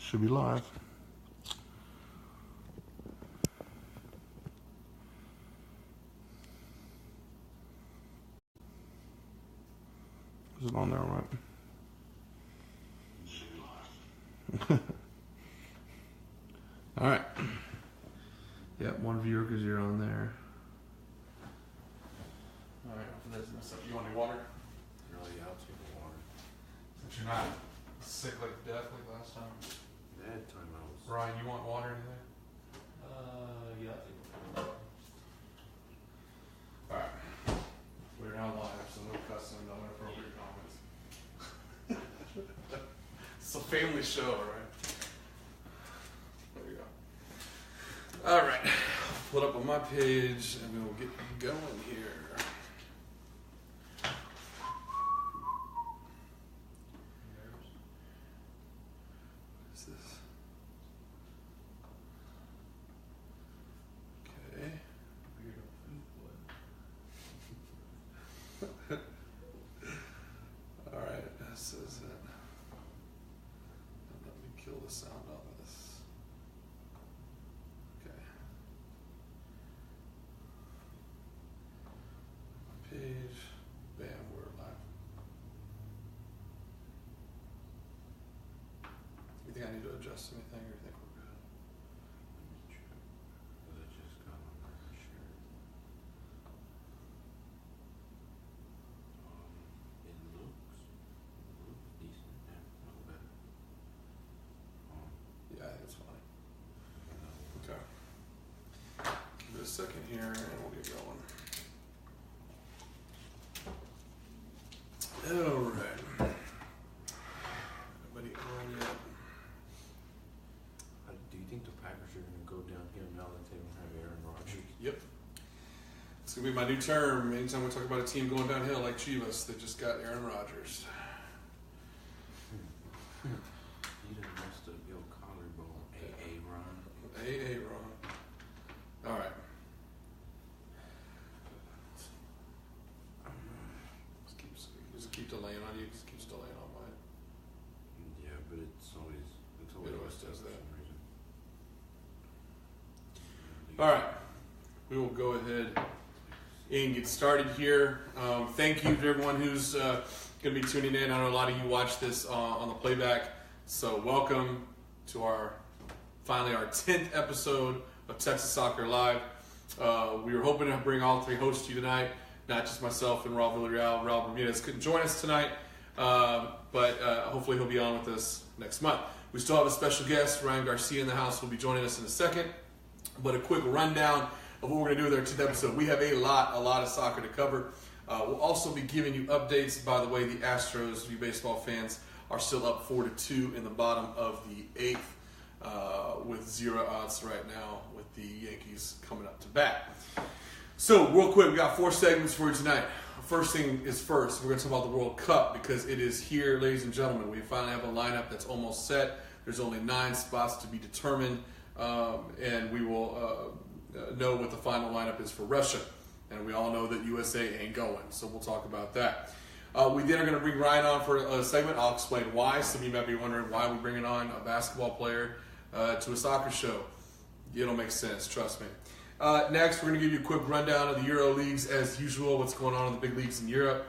Should be live. Is it on there all right? All right. Yep, one viewer because you're on there. All right, after this mess up, you want any water? Really, yeah, I'll take the water. Since you're not sick like death like last time. That time I was. Ryan, you want water or anything? Yeah, I think we'll go. All right. We're now live, so no cussing, no inappropriate comments. It's a family show, right? There we go. All right. Put up on my page, and we will get going here. What is this? Okay. All right, this is it. Let me kill the sound off of this. Okay. Page. Bam, we're live. You think I need to adjust anything, or you think we're good? Let me check. Because I just got on my shirt. It looks decent. Yeah, a little better. Yeah, I think it's fine. No. Okay. Give it a second here, and we'll get going. All right. Nobody on yet? Do you think the Packers are going to go downhill now that they don't have Aaron Rodgers? Yep. It's going to be my new term. Anytime we talk about a team going downhill like Chivas, they just got Aaron Rodgers. You done messed up your collarbone, A.A. Ron. AA wrong. All right. Just keep delaying on you. Just keeps delaying on mine. Yeah, but it's always It always stuck does for that. some reason. All right. We will go ahead and get started here. Thank you to everyone who's going to be tuning in. I know a lot of you watch this on the playback. So welcome to finally our 10th episode of Texas Soccer Live. We were hoping to bring all three hosts to you tonight, not just myself and Raul Villarreal. Raul Bermudez couldn't join us tonight, but hopefully he'll be on with us next month. We still have a special guest, Ryan Garcia, in the house. Will be joining us in a second. But a quick rundown of what we're going to do with our 10th episode. We have a lot of soccer to cover. We'll also be giving you updates. By the way, the Astros, you baseball fans, are still up 4-2 in the bottom of the 8th with 0 odds right now with the Yankees coming up to bat. So, real quick, we got 4 segments for you tonight. First thing is first, we're going to talk about the World Cup because it is here, ladies and gentlemen. We finally have a lineup that's almost set. There's only 9 spots to be determined, and we will know what the final lineup is for Russia. And we all know that USA ain't going, so we'll talk about that. We then are going to bring Ryan on for a segment. I'll explain why. Some of you might be wondering why we're bringing on a basketball player to a soccer show. It'll make sense, trust me. Next, we're going to give you a quick rundown of the Euro leagues as usual, what's going on in the big leagues in Europe.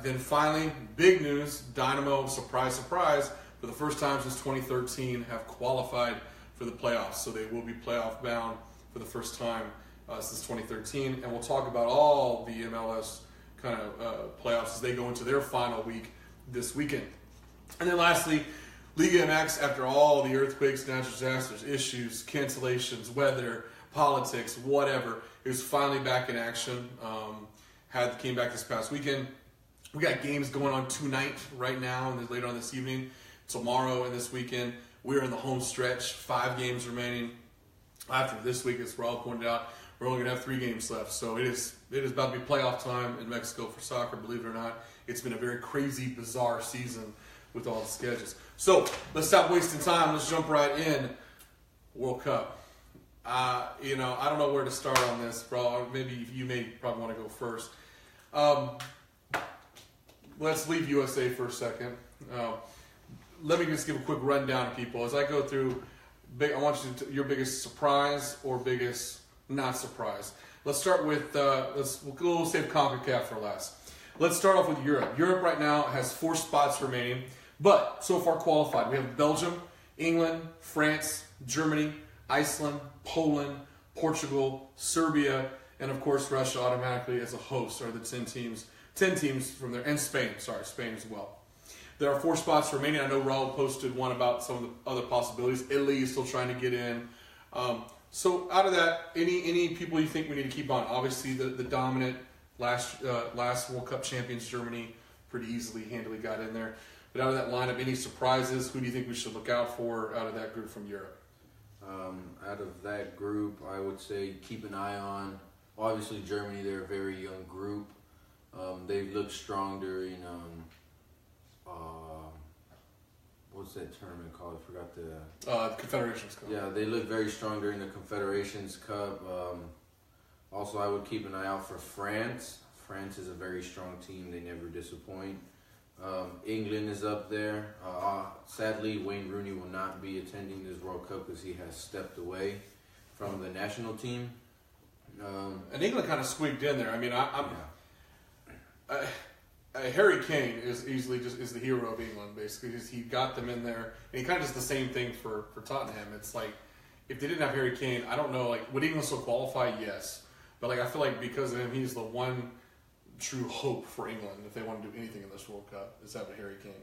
Then finally, big news, Dynamo, surprise, surprise, for the first time since 2013 have qualified for the playoffs. So they will be playoff bound for the first time since 2013. And we'll talk about all the MLS kind of playoffs as they go into their final week this weekend. And then lastly, Liga MX, after all the earthquakes, natural disasters, issues, cancellations, weather, politics, whatever, is finally back in action. Came back this past weekend. We got games going on tonight, right now, and then later on this evening, tomorrow, and this weekend. We're in the home stretch, 5 games remaining. After this week, as Raul pointed out, we're only going to have 3 games left. So it is about to be playoff time in Mexico for soccer, believe it or not. It's been a very crazy, bizarre season with all the schedules. So let's stop wasting time. Let's jump right in. World Cup. I don't know where to start on this, bro. Maybe you probably want to go first. Let's leave USA for a second. let me just give a quick rundown to people as I go through. I want you to your biggest surprise or biggest not surprise. Let's start with we'll save CONCACAF for last. Let's start off with Europe. Europe right now has 4 spots remaining, but so far qualified. We have Belgium, England, France, Germany, Iceland, Poland, Portugal, Serbia, and of course Russia automatically as a host are the 10 teams from there, and Spain as well. There are 4 spots remaining. I know Raul posted one about some of the other possibilities. Italy is still trying to get in. So out of that, any people you think we need to keep on? Obviously the dominant last World Cup champions, Germany, pretty easily, handily got in there. But out of that lineup, any surprises? Who do you think we should look out for out of that group from Europe? Out of that group, I would say keep an eye on, obviously Germany. They're a very young group. They looked strong during, what's that tournament called? I forgot the Confederations Cup. Yeah, they looked very strong during the Confederations Cup. Also, I would keep an eye out for France. France is a very strong team. They never disappoint. England is up there. Sadly, Wayne Rooney will not be attending this World Cup because he has stepped away from the national team. And England kind of squeaked in there. I mean, Harry Kane is easily is the hero of England, basically. He got them in there, and he kind of does the same thing for Tottenham. It's like, if they didn't have Harry Kane, I don't know, like, would England still qualify? Yes. But, like, I feel like because of him, he's the one true hope for England if they want to do anything in this World Cup, is having Harry Kane.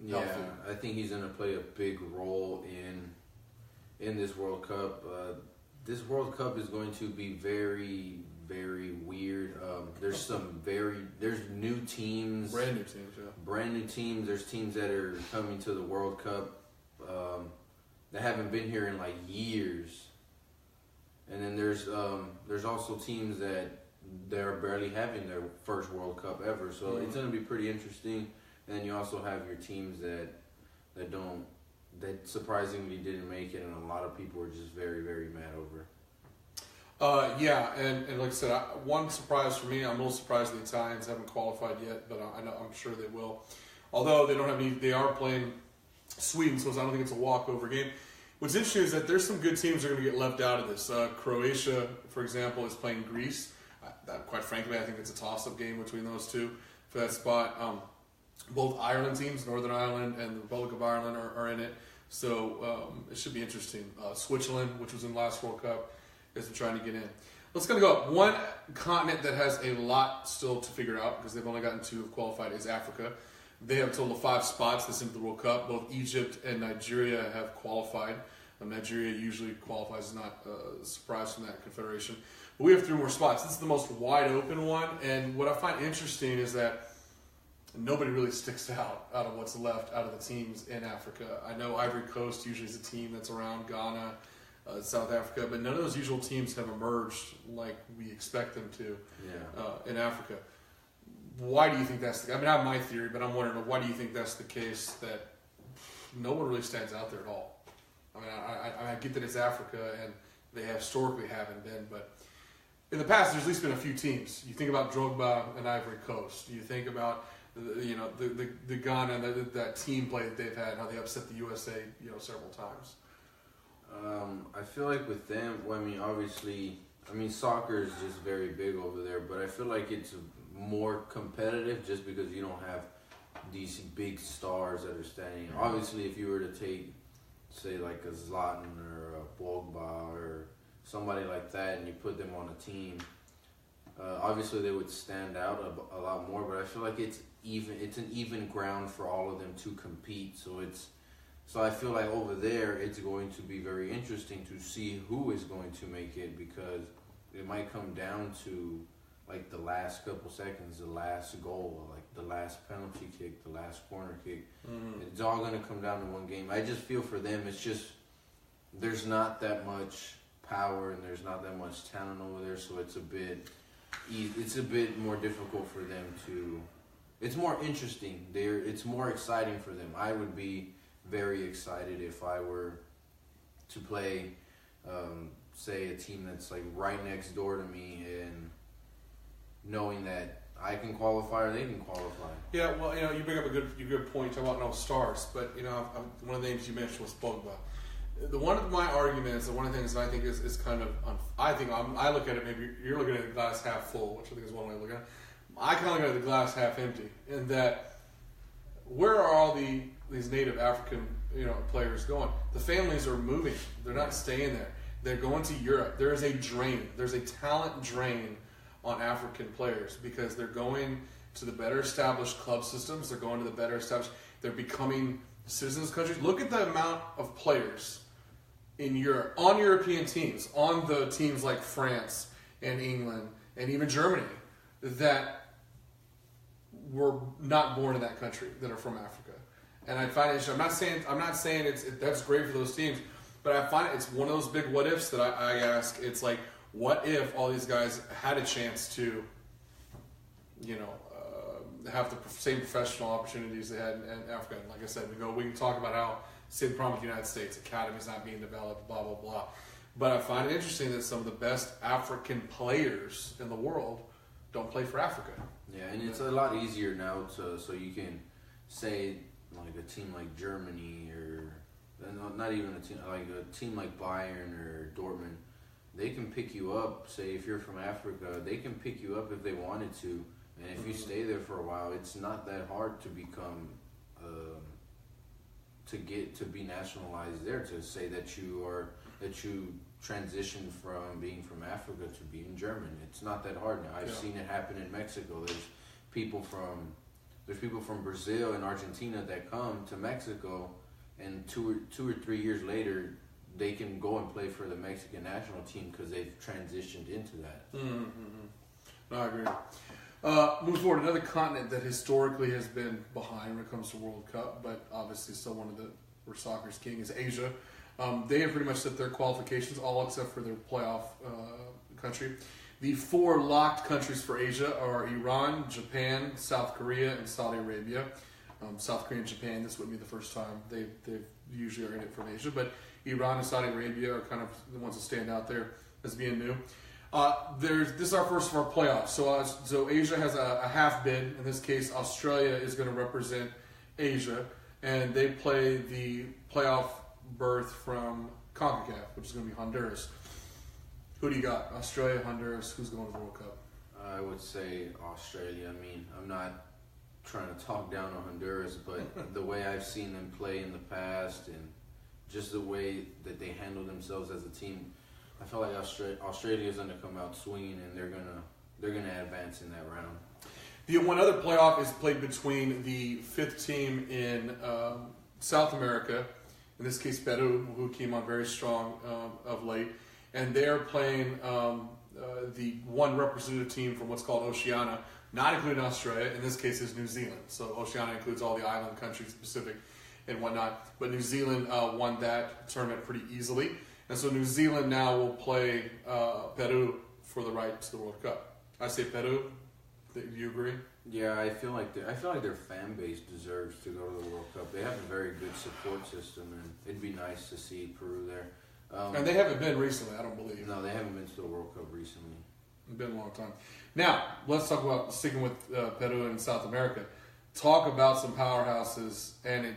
Yeah, I think he's going to play a big role in this World Cup. This World Cup is going to be very, very weird. There's new teams. Brand new teams, yeah. Brand new teams. There's teams that are coming to the World Cup that haven't been here in like years. And then there's also teams that they're barely having their first World Cup ever. So it's going to be pretty interesting. And then you also have your teams that surprisingly didn't make it, and a lot of people are just very, very mad over. And like I said, one surprise for me, I'm a little surprised the Italians haven't qualified yet, but I'm sure they will. Although they don't have any, they are playing Sweden, so I don't think it's a walkover game. What's interesting is that there's some good teams that are going to get left out of this. Croatia, for example, is playing Greece. Quite frankly, I think it's a toss-up game between those two for that spot. Both Ireland teams, Northern Ireland and the Republic of Ireland, are in it. So it should be interesting. Switzerland, which was in last World Cup, is trying to get in. Let's kind of go up. One continent that has a lot still to figure out, because they've only gotten 2 qualified, is Africa. They have a total of 5 spots this into the World Cup. Both Egypt and Nigeria have qualified. Nigeria usually qualifies, is not a surprise from that confederation. But we have 3 more spots. This is the most wide open one, and what I find interesting is that nobody really sticks out of what's left out of the teams in Africa. I know Ivory Coast usually is a team that's around, Ghana, South Africa, but none of those usual teams have emerged like we expect them to in Africa. Why do you think that's the case? I mean, I have my theory, but I'm wondering, why do you think that's the case, that no one really stands out there at all? I mean, I get that it's Africa, and they historically haven't been, but in the past, there's at least been a few teams. You think about Drogba and Ivory Coast. You think about the Ghana, that team play that they've had, how they upset the USA, several times. I feel like with them, obviously, soccer is just very big over there, but I feel like it's more competitive just because you don't have these big stars that are standing. Obviously, if you were to take, say, like a Zlatan or a Pogba or somebody like that, and you put them on a team, obviously they would stand out a lot more. But I feel like it's an even ground for all of them to compete. So I feel like over there it's going to be very interesting to see who is going to make it, because it might come down to like the last couple seconds, the last goal, like the last penalty kick, the last corner kick. Mm-hmm. It's all going to come down to one game. I just feel for them, it's just there's not that much power and there's not that much talent over there, so it's a bit more difficult for them to. It's more interesting. It's more exciting for them. I would be very excited if I were to play, say, a team that's like right next door to me, and knowing that I can qualify or they can qualify. Yeah, well, you bring up a good point. You talk about no stars, but one of the names you mentioned was Pogba. One of my arguments, and one of the things that I think is kind of, I look at it, maybe you're looking at the glass half full, which I think is one way to look at it. I kind of look at the glass half empty, in that where are all these native African players going? The families are moving. They're not staying there. They're going to Europe. There is a drain. There's a talent drain on African players because they're going to the better established club systems. They're going to the better established. They're becoming citizens countries. Look at the amount of players in Europe, on European teams, on the teams like France and England and even Germany that were not born in that country, that are from Africa. And I find it, I'm not saying that's great for those teams, but I find it's one of those big what ifs that I ask. It's like, what if all these guys had a chance to, have the same professional opportunities they had in Africa? And like I said, we can talk about how same problem with the United States, academies not being developed, blah blah blah. But I find it interesting that some of the best African players in the world don't play for Africa. Yeah, and it's a lot easier now so you can say like a team like Germany or not even a team like Bayern or Dortmund. They can pick you up. Say if you're from Africa, they can pick you up if they wanted to, and if you stay there for a while, it's not that hard to become to be nationalized there. To say that you transitioned from being from Africa to being German. It's not that hard now. I've seen it happen in Mexico. There's people from Brazil and Argentina that come to Mexico, and two or 3 years later, they can go and play for the Mexican national team because they've transitioned into that. Mm-hmm. No, I agree. Move forward, another continent that historically has been behind when it comes to World Cup, but obviously still where soccer's king, is Asia. They have pretty much set their qualifications, all except for their playoff country. The 4 locked countries for Asia are Iran, Japan, South Korea, and Saudi Arabia. South Korea and Japan, this wouldn't be the first time. They usually are in it from Asia, but Iran and Saudi Arabia are kind of the ones that stand out there as being new. This is our first of our playoffs. So Asia has a half bid. In this case, Australia is going to represent Asia, and they play the playoff berth from CONCACAF, which is going to be Honduras. Who do you got? Australia, Honduras. Who's going to the World Cup? I would say Australia. I mean, I'm not trying to talk down on Honduras, but the way I've seen them play in the past and just the way that they handle themselves as a team, I feel like Australia is going to come out swinging, and they're gonna advance in that round. The one other playoff is played between the 5th team in South America, in this case Peru, who came on very strong of late, and they're playing the one representative team from what's called Oceania, not including Australia. In this case, is New Zealand. So Oceania includes all the island countries, Pacific and whatnot. But New Zealand won that tournament pretty easily, and so New Zealand now will play Peru for the right to the World Cup. I say Peru. Do you agree? Yeah, I feel like their fan base deserves to go to the World Cup. They have a very good support system, and it'd be nice to see Peru there. And they haven't been recently, I don't believe. No, they haven't been to the World Cup recently. It's been a long time. Now, let's talk about sticking with Peru and South America. Talk about some powerhouses, and it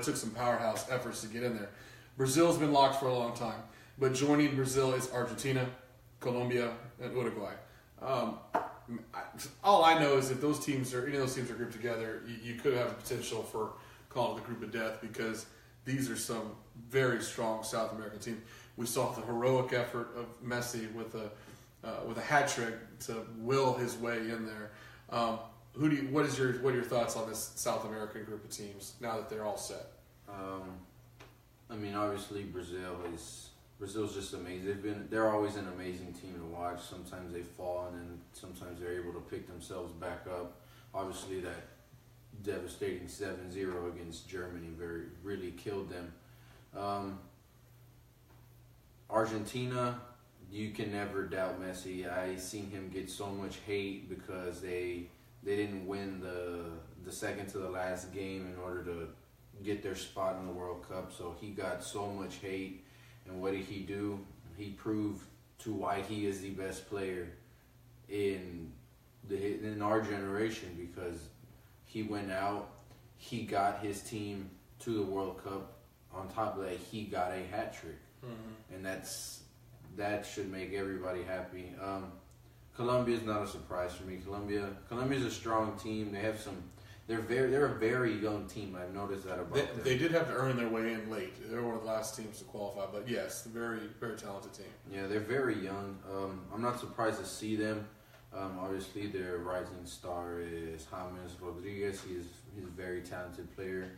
took some powerhouse efforts to get in there. Brazil's been locked for a long time, but joining Brazil is Argentina, Colombia, and Uruguay. All I know is if any of those teams are grouped together, you could have the potential for calling it the group of death, because these are some very strong South American teams. We saw the heroic effort of Messi with a hat trick to will his way in there. What are your thoughts on this South American group of teams now that they're all set? I mean, obviously Brazil's just amazing. They're always an amazing team to watch. Sometimes they fall, and then sometimes they're able to pick themselves back up. Obviously, that devastating 7-0 against Germany really killed them. Argentina, you can never doubt Messi. I seen him get so much hate because they didn't win the second to the last game in order to get their spot in the World Cup. So he got so much hate. And what did he do? He proved to why he is the best player in in our generation, because he went out, he got his team to the World Cup. On top of that, he got a hat trick, and that should make everybody happy. Colombia is not a surprise for me. Colombia is a strong team. They have some. They're a very young team. I've noticed that about them. They did have to earn their way in late. They were one of the last teams to qualify, but yes, very, very talented team. Yeah, they're very young. I'm not surprised to see them. Obviously, their rising star is James Rodriguez. He's a very talented player.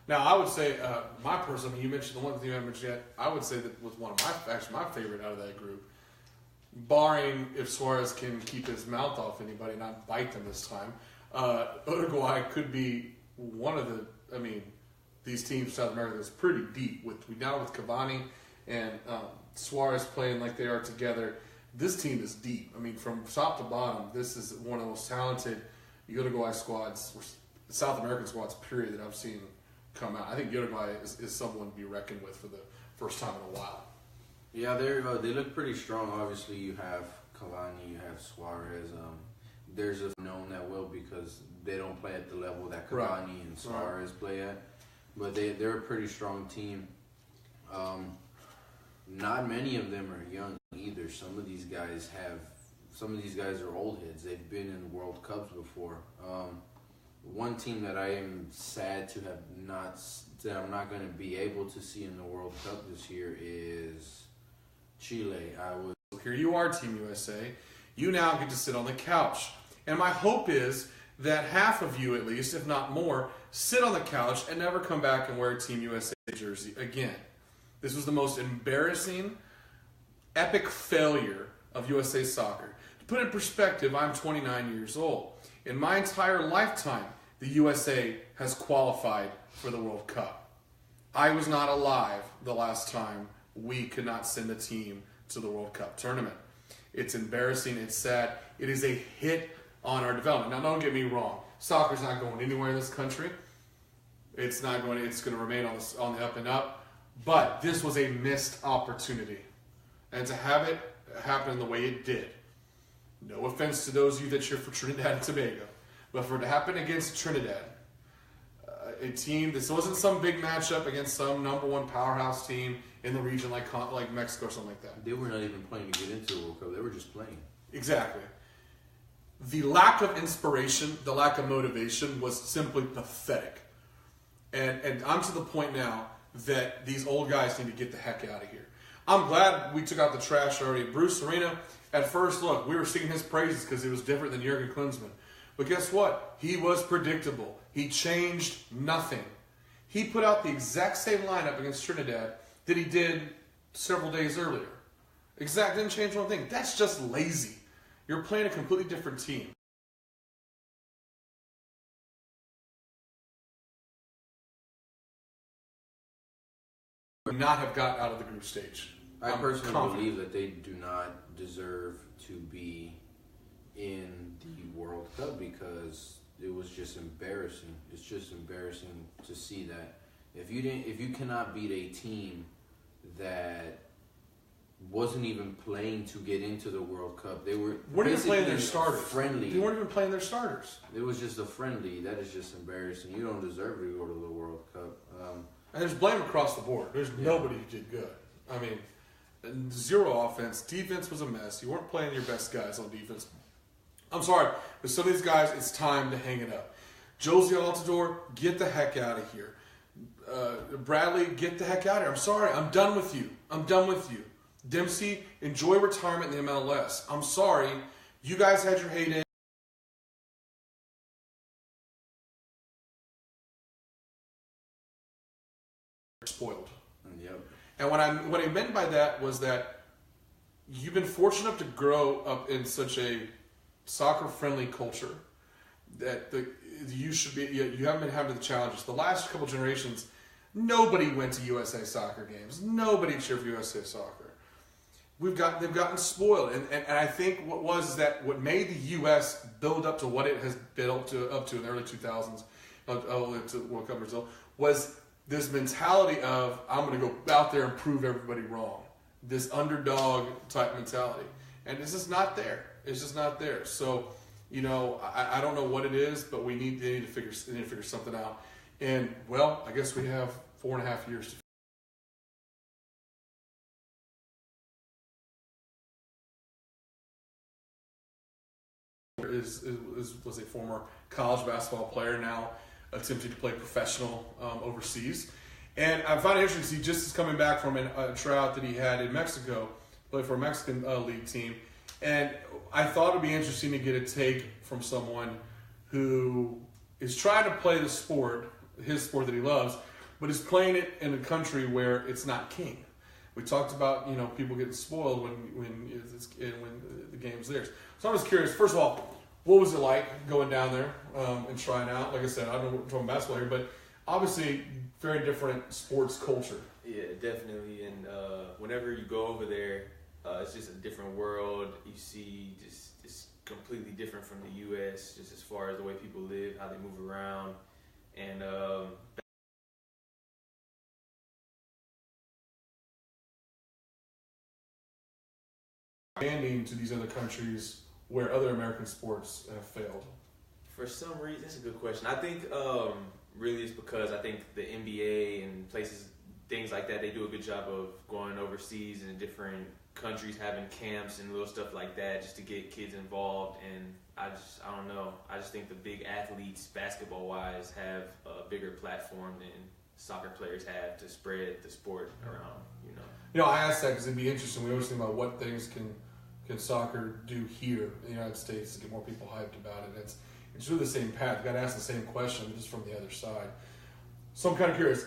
Now, I would say my person. You mentioned the one thing I mentioned yet. I would say that was one of my favorite out of that group, barring if Suarez can keep his mouth off anybody and not bite them this time. Uruguay could be one of the. I mean, these teams South America is pretty deep. Now with Cavani and Suarez playing like they are together, this team is deep. I mean, from top to bottom, this is one of the most talented Uruguay squads, South American squads, period, that I've seen come out. I think Uruguay is someone to be reckoned with for the first time in a while. Yeah, they look pretty strong. Obviously, you have Cavani, you have Suarez. There's just known that well because they don't play at the level that Cavani and Suarez play at. But they're a pretty strong team. Not many of them are young either. Some of these guys are old heads. They've been in World Cups before. One team that I am sad to have that I'm not going to be able to see in the World Cup this year is Chile. Here you are, Team USA. You now get to sit on the couch. And my hope is that half of you, at least, if not more, sit on the couch and never come back and wear a Team USA jersey again. This was the most embarrassing, epic failure of USA soccer. To put it in perspective, I'm 29 years old. In my entire lifetime, the USA has qualified for the World Cup. I was not alive the last time we could not send a team to the World Cup tournament. It's embarrassing. It's sad. It is a hit on our development. Now, don't get me wrong. Soccer's not going anywhere in this country. It's not going. It's going to remain on the up and up. But this was a missed opportunity, and to have it happen the way it did. No offense to those of you that cheer for Trinidad and Tobago, but for it to happen against Trinidad, a team, this wasn't some big matchup against some number one powerhouse team in the region like Mexico or something like that. They were not even playing to get into the World Cup. They were just playing. Exactly. The lack of inspiration, the lack of motivation was simply pathetic. And I'm to the point now that these old guys need to get the heck out of here. I'm glad we took out the trash already. Bruce Arena, at first, look, we were singing his praises because it was different than Jurgen Klinsmann. But guess what? He was predictable. He changed nothing. He put out the exact same lineup against Trinidad that he did several days earlier. Didn't change one thing. That's just lazy. You're playing a completely different team. Would not have got out of the group stage. I personally believe that they do not deserve to be in the World Cup because it was just embarrassing. It's just embarrassing to see that if you cannot beat a team that wasn't even playing to get into the World Cup, they weren't even playing their starters. Friendly. They weren't even playing their starters. It was just a friendly. That is just embarrassing. You don't deserve to go to the World Cup. And there's blame across the board. There's nobody who did good. I mean, zero offense. Defense was a mess. You weren't playing your best guys on defense. I'm sorry, but some of these guys, it's time to hang it up. Josie Altidore, get the heck out of here. Bradley, get the heck out of here. I'm sorry. I'm done with you. Dempsey, enjoy retirement in the MLS. I'm sorry. You guys had your heyday. Spoiled. Yep. And what I meant by that was that you've been fortunate enough to grow up in such a soccer-friendly culture that you haven't been having the challenges. The last couple generations, nobody went to USA soccer games. Nobody cheered for USA soccer. They've gotten spoiled, and I think what made the U.S. build up to what it has built up to in the early 2000s, to World Cup Brazil, was this mentality of I'm going to go out there and prove everybody wrong. This underdog type mentality, and it's just not there. It's just not there. So, I don't know what it is, but they need to figure something out. And well, I guess we have 4.5 years to. Was a former college basketball player, now attempting to play professional overseas. And I find it interesting. He just is coming back from a tryout that he had in Mexico, played for a Mexican league team. And I thought it would be interesting to get a take from someone who is trying to play the sport, his sport that he loves, but is playing it in a country where it's not king. We talked about, people getting spoiled when the game's theirs. So I was curious, first of all, what was it like going down there and trying out? Like I said, I don't know what talking basketball here, but obviously very different sports culture. Yeah, definitely. And whenever you go over there, it's just a different world. You see it's completely different from the U.S., just as far as the way people live, how they move around. And expanding to these other countries where other American sports have failed? For some reason, that's a good question. I think really it's because I think the NBA and places, things like that, they do a good job of going overseas and in different countries, having camps and little stuff like that just to get kids involved. And I don't know. I just think the big athletes, basketball-wise, have a bigger platform than soccer players have to spread the sport around, I asked that because it'd be interesting. We always think about what things can soccer do here in the United States to get more people hyped about it. It's really the same path. You got to ask the same question, just from the other side. So I'm kind of curious,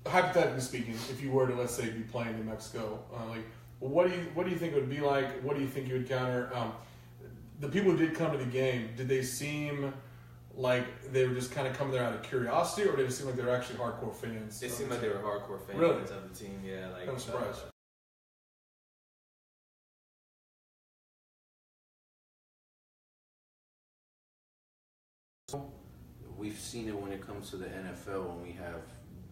hypothetically speaking, if you were to, let's say, be playing in Mexico, what do you think it would be like? What do you think you would counter? The people who did come to the game, did they seem like they were just kind of coming there out of curiosity, or did it seem like they were actually hardcore fans? It seemed like they were hardcore fans Really? of the team. Yeah, like I'm surprised. We've seen it when it comes to the NFL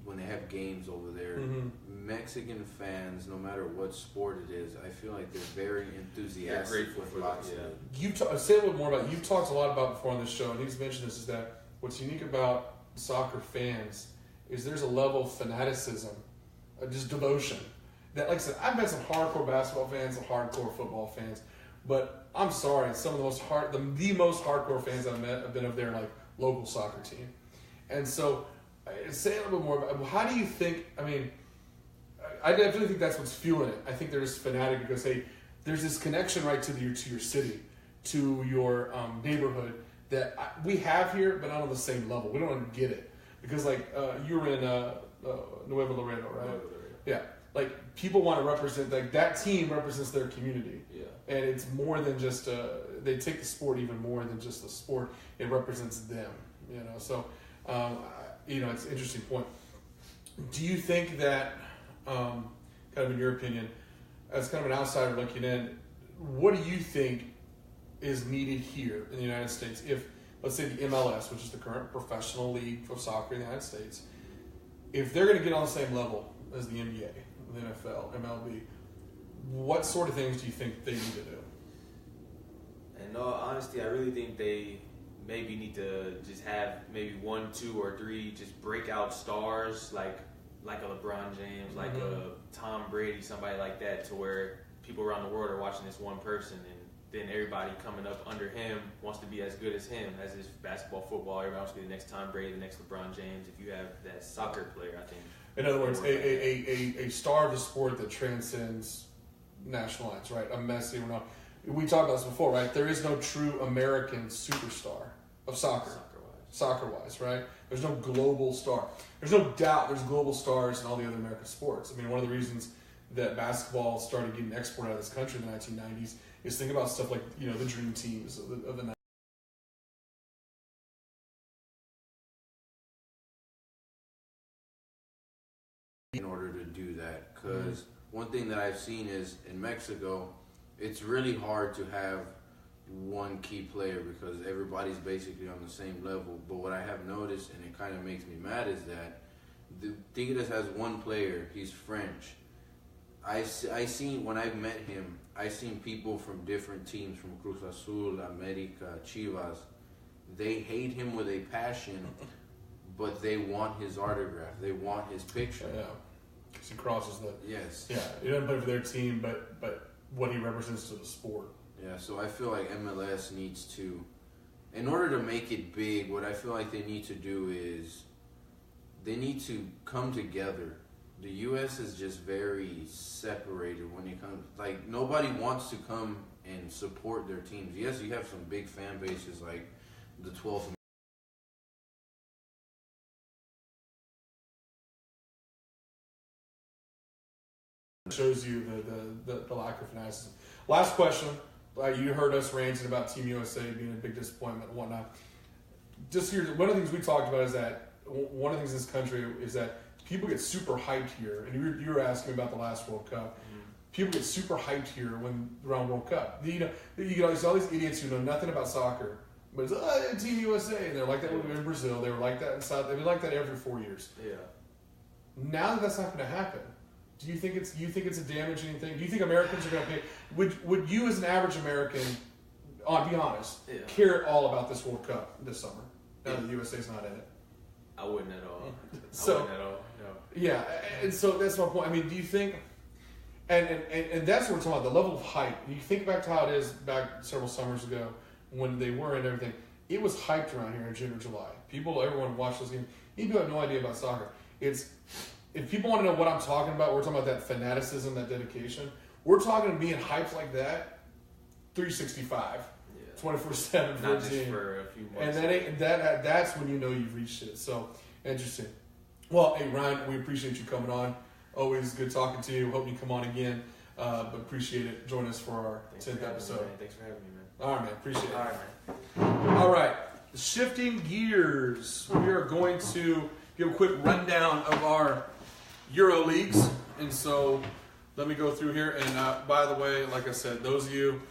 when they have games over there. Mm-hmm. Mexican fans, no matter what sport it is, I feel like they're very enthusiastic grateful with for lots that, of You say a little more about. You've talked a lot about before on this show, and he's mentioned this, is that what's unique about soccer fans is there's a level of fanaticism, just devotion. That, like I said, I've met some hardcore basketball fans and hardcore football fans, but I'm sorry, some of the most hardcore fans I've met have been of their local soccer team. And so, say a little bit more about how do you think? I mean, I definitely think that's what's fueling it. I think they're just fanatic because there's this connection right to your city, to your neighborhood that we have here, but not on the same level. We don't get it because you were in Nuevo Laredo, right? Yeah. People want to represent, that team represents their community. Yeah. And it's more than just, they take the sport even more than just the sport. It represents them, So, it's an interesting point. Do you think that, kind of in your opinion, as kind of an outsider looking in, what do you think is needed here in the United States if, let's say, the MLS, which is the current professional league of soccer in the United States, if they're going to get on the same level as the NBA, the NFL, MLB, what sort of things do you think they need to do? In all honesty, I really think they maybe need to just have maybe 1, 2, or 3 just breakout stars like a LeBron James, like a Tom Brady, somebody like that, to where people around the world are watching this one person, and then everybody coming up under him wants to be as good as him, as his basketball, football. Everybody wants to be the next Tom Brady, the next LeBron James. If you have that soccer player, I think. In other words, a star of the sport that transcends national lines, right? A Messi, we talked about this before, right? There is no true American superstar of soccer. Soccer-wise, right? There's no global star. There's no doubt there's global stars in all the other American sports. I mean, one of the reasons that basketball started getting exported out of this country in the 1990s is think about stuff like, the dream teams of the 90s. in order to do that. Because one thing that I've seen is in Mexico, it's really hard to have one key player because everybody's basically on the same level. But what I have noticed, and it kind of makes me mad, is that the Tigres has one player. He's French. I seen when I met him, I seen people from different teams, from Cruz Azul, America, Chivas. They hate him with a passion, but they want his autograph. They want his picture. Yeah, because he crosses the. Yes. Yeah, he doesn't play for their team, but what he represents to the sport. Yeah, so I feel like MLS needs to, in order to make it big, what I feel like they need to do is they need to come together. The U.S. is just very separated when it comes. Like, nobody wants to come and support their teams. Yes, you have some big fan bases like the 12th. Shows you the lack of fanaticism. Last question. You heard us ranting about Team USA being a big disappointment and whatnot. Just here, one of the things we talked about is that one of the things in this country is that people get super hyped here. And you were asking about the last World Cup. People get super hyped here when around World Cup. You get all these idiots who know nothing about soccer, but it's Team USA, and they're like that in Brazil. They were like that in South. They were like that every 4 years. Yeah. Now that that's not going to happen, do you think it's a damaging thing? Do you think Americans are going to pay? Would you, as an average American, be honest, care at all about this World Cup this summer? Now that the USA's not in it. I wouldn't at all. So, I wouldn't at all. No. Yeah, and so that's my point. I mean, do you think? And that's what we're talking about, the level of hype. You think back to how it is back several summers ago when they were and everything. It was hyped around here in June or July. Everyone watched those games. People have no idea about soccer. If people want to know what I'm talking about, we're talking about that fanaticism, that dedication. We're talking being hyped like that, 365, 24/7, not just for a few months. And that's when you know you've reached it. So interesting. Well, hey Ryan, we appreciate you coming on. Always good talking to you. Hope you come on again. But appreciate it. Join us for our 10th episode. Thanks for having me, man. All right, man. Appreciate it. All right, man. All right. Shifting gears, we are going to give a quick rundown of our Euro leagues. And so let me go through here. And by the way, like I said, those of you,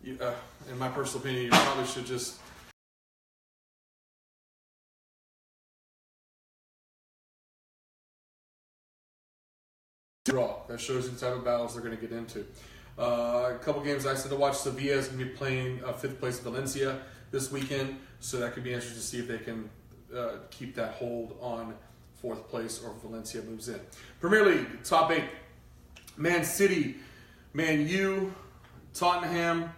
in my personal opinion, you probably should just draw. That shows you the type of battles they're going to get into. A couple games I said to watch. Sevilla is going to be playing 5th place Valencia this weekend, so that could be interesting to see if they can keep that hold on 4th place or if Valencia moves in. Premier League, top 8. Man City, Man U, Tottenham,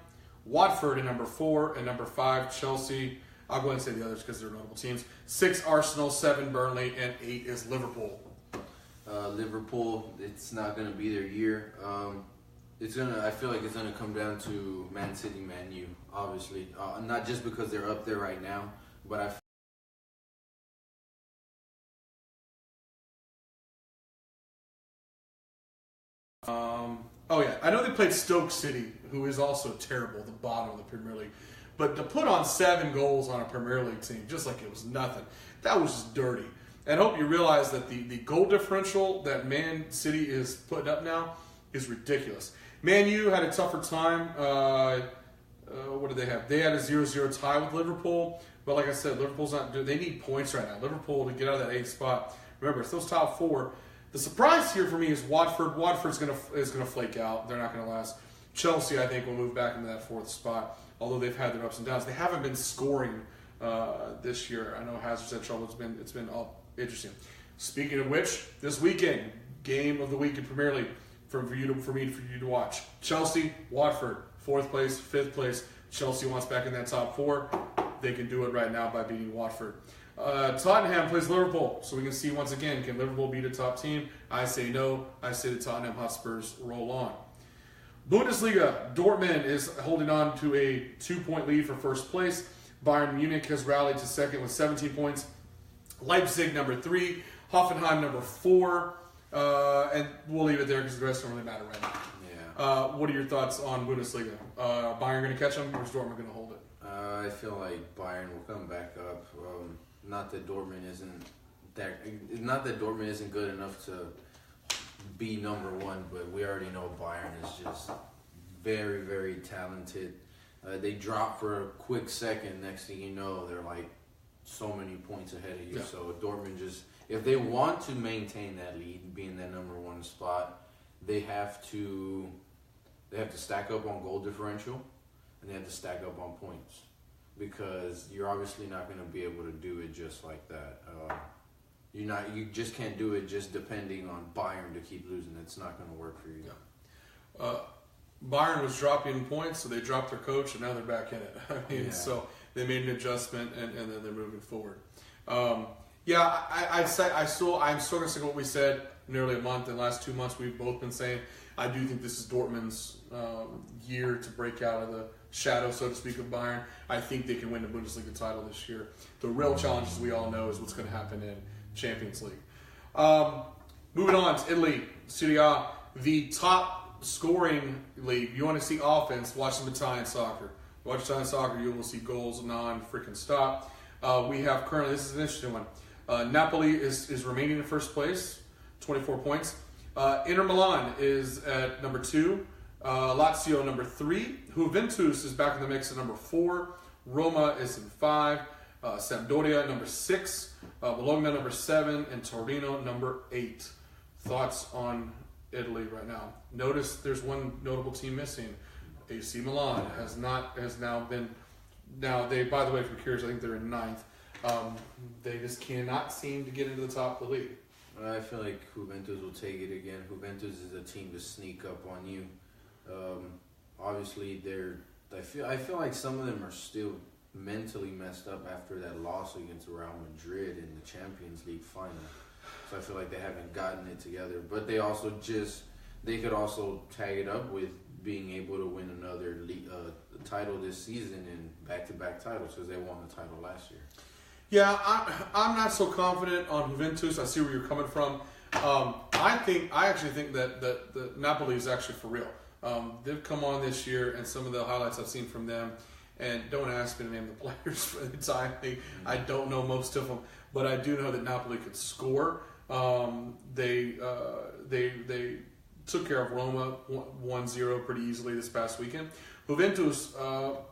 Watford in number 4, and number 5, Chelsea. I'll go ahead and say the others because they're notable teams. 6, Arsenal, 7, Burnley, and 8 is Liverpool. Liverpool, it's not going to be their year. I feel like it's going to come down to Man City, Man U, obviously. Not just because they're up there right now, but I know they played Stoke City, who is also terrible, the bottom of the Premier League. But to put on 7 goals on a Premier League team, just like it was nothing, that was just dirty. And I hope you realize that the goal differential that Man City is putting up now is ridiculous. Man U had a tougher time. What did they have? They had a 0-0 tie with Liverpool. But like I said, Liverpool's not. They need points right now. Liverpool to get out of that 8th spot. Remember, it's those top 4. The surprise here for me is Watford. Watford's is gonna flake out. They're not gonna last. Chelsea, I think, will move back into that 4th spot. Although they've had their ups and downs, they haven't been scoring this year. I know Hazard's had trouble. It's been all interesting. Speaking of which, this weekend, game of the week in Premier League for you to watch. Chelsea, Watford, 4th place, 5th place. Chelsea wants back in that top 4. They can do it right now by beating Watford. Tottenham plays Liverpool, so we can see once again, can Liverpool beat a top team? I say no. I say the Tottenham Hotspurs roll on. Bundesliga, Dortmund is holding on to a 2-point lead for 1st place. Bayern Munich has rallied to 2nd with 17 points. Leipzig, number 3. Hoffenheim, number 4. And we'll leave it there because the rest don't really matter right now. Yeah. What are your thoughts on Bundesliga? Bayern going to catch them, or is Dortmund going to hold it? I feel like Bayern will come back up. Not that Dortmund isn't good enough to be number 1, but we already know Bayern is just very, very talented. They drop for a quick second. Next thing you know, they're like so many points ahead of you. Yeah. So Dortmund if they want to maintain that lead, be in that number 1 spot, they have to stack up on goal differential, and they have to stack up on points, because you're obviously not going to be able to do it just like that. You just can't do it just depending on Bayern to keep losing. It's not going to work for you. Yeah. Bayern was dropping points, so they dropped their coach, and now they're back in it. I mean, so they made an adjustment, and then they're moving forward. I'm still going to say what we said nearly a month. In the last 2 months, we've both been saying, I do think this is Dortmund's year to break out of the shadow, so to speak, of Bayern. I think they can win the Bundesliga title this year. The real challenge, as we all know, is what's going to happen in Champions League. Moving on to Italy, Serie A, the top scoring league. You want to see offense, watch some Italian soccer. Watch Italian soccer, you will see goals non-freaking stop. We have currently, this is an interesting one, Napoli is remaining in first place, 24 points. Inter Milan is at number 2. Lazio number 3. Juventus is back in the mix at number 4. Roma is in 5. Sampdoria number 6. Bologna number 7. And Torino number 8. Thoughts on Italy right now? Notice there's one notable team missing. AC Milan has now been. Now they, by the way, for curious, I think they're in 9th. They just cannot seem to get into the top of the league. I feel like Juventus will take it again. Juventus is a team to sneak up on you. Obviously, I feel like some of them are still mentally messed up after that loss against Real Madrid in the Champions League final. So I feel like they haven't gotten it together. But they could also tag it up with being able to win another title this season and back-to-back titles, because they won the title last year. Yeah, I'm not so confident on Juventus. I see where you're coming from. I actually think that Napoli is actually for real. They've come on this year, and some of the highlights I've seen from them, and don't ask me to name the players for the time being. I don't know most of them, but I do know that Napoli could score. They took care of Roma 1-0 pretty easily this past weekend. Juventus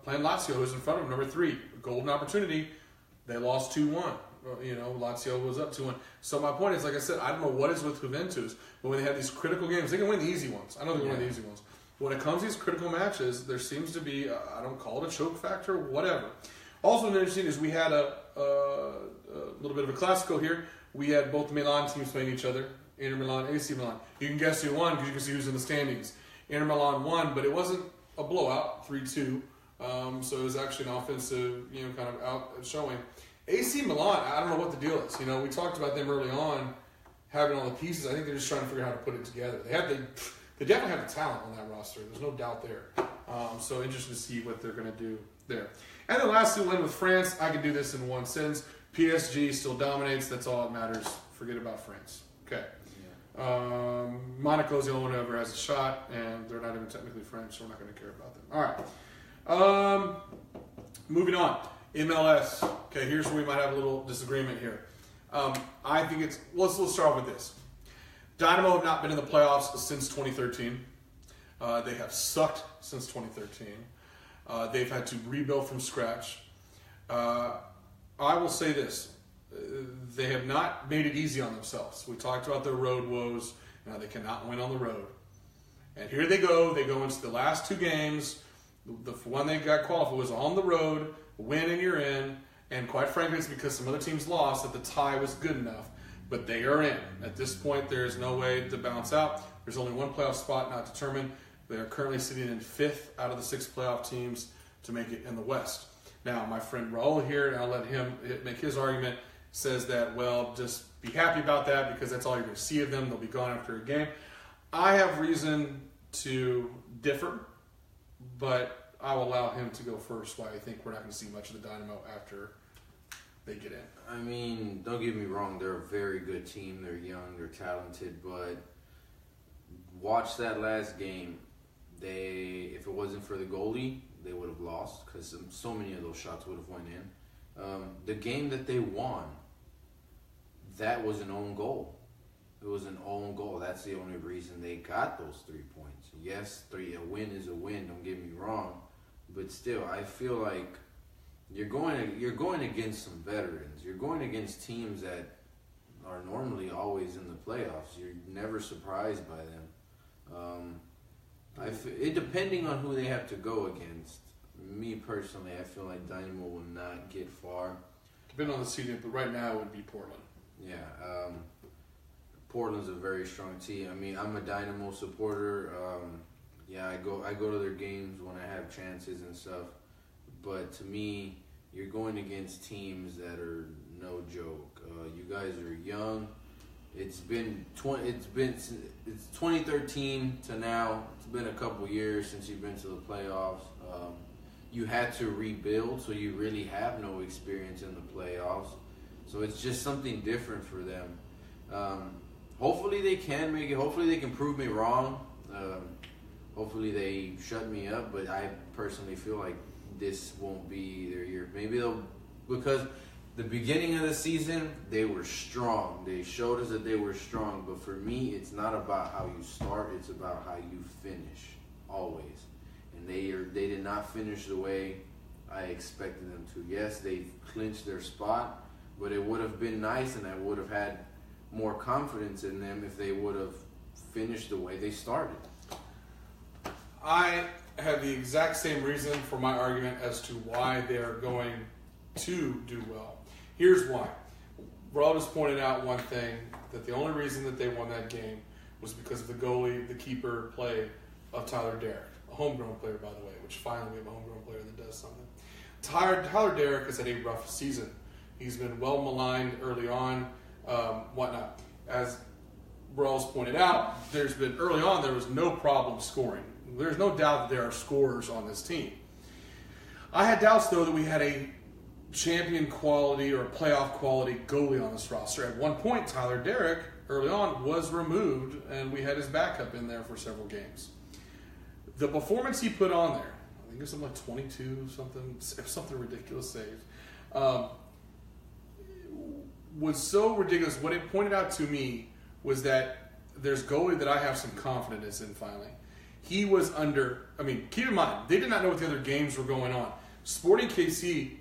playing Lazio, who's in front of them, number 3. Golden opportunity. They lost 2-1. Lazio was up 2-1. So my point is, like I said, I don't know what is with Juventus, but when they have these critical games, they can win the easy ones. I know they can win the easy ones. When it comes to these critical matches, there seems to be, I don't call it a choke factor, whatever. Also interesting is we had a little bit of a Classico here. We had both Milan teams playing each other, Inter Milan, AC Milan. You can guess who won because you can see who's in the standings. Inter Milan won, but it wasn't a blowout, 3-2. So it was actually an offensive, kind of out showing. AC Milan, I don't know what the deal is. We talked about them early on, having all the pieces. I think they're just trying to figure out how to put it together. They definitely have the talent on that roster. There's no doubt there. So interesting to see what they're going to do there. And then lastly, win with France. I can do this in one sentence. PSG still dominates. That's all that matters. Forget about France. Okay. Yeah. Monaco's the only one who ever has a shot, and they're not even technically French, so we're not going to care about them. All right. Moving on. MLS. Okay, here's where we might have a little disagreement here. I think it's... Let's start off with this. Dynamo have not been in the playoffs since 2013. They have sucked since 2013. They've had to rebuild from scratch. I will say this. They have not made it easy on themselves. We talked about their road woes. Now they cannot win on the road. And here they go. They go into the last 2 games. The one they got qualified was on the road. Win and you're in. And quite frankly, it's because some other teams lost that the tie was good enough. But they are in. At this point, there is no way to bounce out. There's only one playoff spot not determined. They are currently sitting in 5th out of the 6 playoff teams to make it in the West. Now, my friend Raul here, and I'll let him make his argument, says that, well, just be happy about that because that's all you're going to see of them. They'll be gone after a game. I have reason to differ, but I'll allow him to go first why I think we're not going to see much of the Dynamo after they get in. I mean, don't get me wrong. They're a very good team. They're young. They're talented. But watch that last game. If it wasn't for the goalie, they would have lost because so many of those shots would have went in. The game that they won, that was an own goal. It was an own goal. That's the only reason they got those 3 points. Yes, a win is a win. Don't get me wrong. But still, I feel like you're going against some veterans. You're going against teams that are normally always in the playoffs. You're never surprised by them. It depending on who they have to go against. Me personally, I feel like Dynamo will not get far. Depending on the seeding, but right now it would be Portland. Yeah, Portland's a very strong team. I mean, I'm a Dynamo supporter. Yeah, I go to their games when I have chances and stuff. But to me, you're going against teams that are no joke. You guys are young. It's 2013 to now. It's been a couple years since you've been to the playoffs. You had to rebuild, so you really have no experience in the playoffs. So it's just something different for them. Hopefully they can make it. Hopefully they can prove me wrong. Hopefully they shut me up. But I personally feel like this won't be their year. Maybe they'll, because the beginning of the season, they were strong. They showed us that they were strong. But for me, it's not about how you start. It's about how you finish, always. And they did not finish the way I expected them to. Yes, they clinched their spot, but it would have been nice, and I would have had more confidence in them if they would have finished the way they started. I have the exact same reason for my argument as to why they are going to do well. Here's why. Rob just pointed out one thing, that the only reason that they won that game was because of the goalie, the keeper play of Tyler Derrick, a homegrown player, by the way, which finally we have a homegrown player that does something. Tyler Derrick has had a rough season. He's been well maligned early on, whatnot. As Rawls pointed out, early on there was no problem scoring. There's no doubt that there are scorers on this team. I had doubts, though, that we had a champion quality or a playoff quality goalie on this roster. At one point, Tyler Derrick, early on, was removed, and we had his backup in there for several games. The performance he put on there, I think it was something like 22, something ridiculous saves, was so ridiculous. What it pointed out to me was that there's goalie that I have some confidence in finally. He was keep in mind, they did not know what the other games were going on. Sporting KC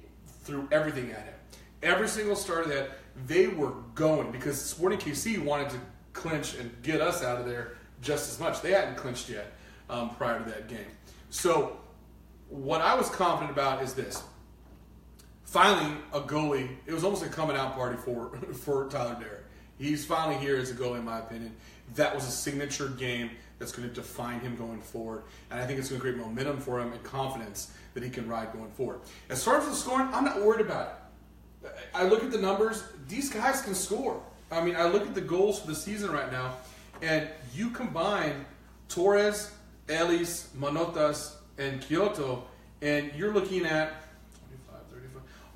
threw everything at him. Every single start of that, they were going because Sporting KC wanted to clinch and get us out of there just as much. They hadn't clinched yet prior to that game. So what I was confident about is this. Finally, a goalie, it was almost a coming out party for Tyler Derrick. He's finally here as a goalie, in my opinion. That was a signature game that's going to define him going forward. And I think it's going to create momentum for him and confidence that he can ride going forward. As far as the scoring, I'm not worried about it. I look at the numbers. These guys can score. I mean, I look at the goals for the season right now, and you combine Torres, Ellis, Manotas, and Kyoto, and you're looking at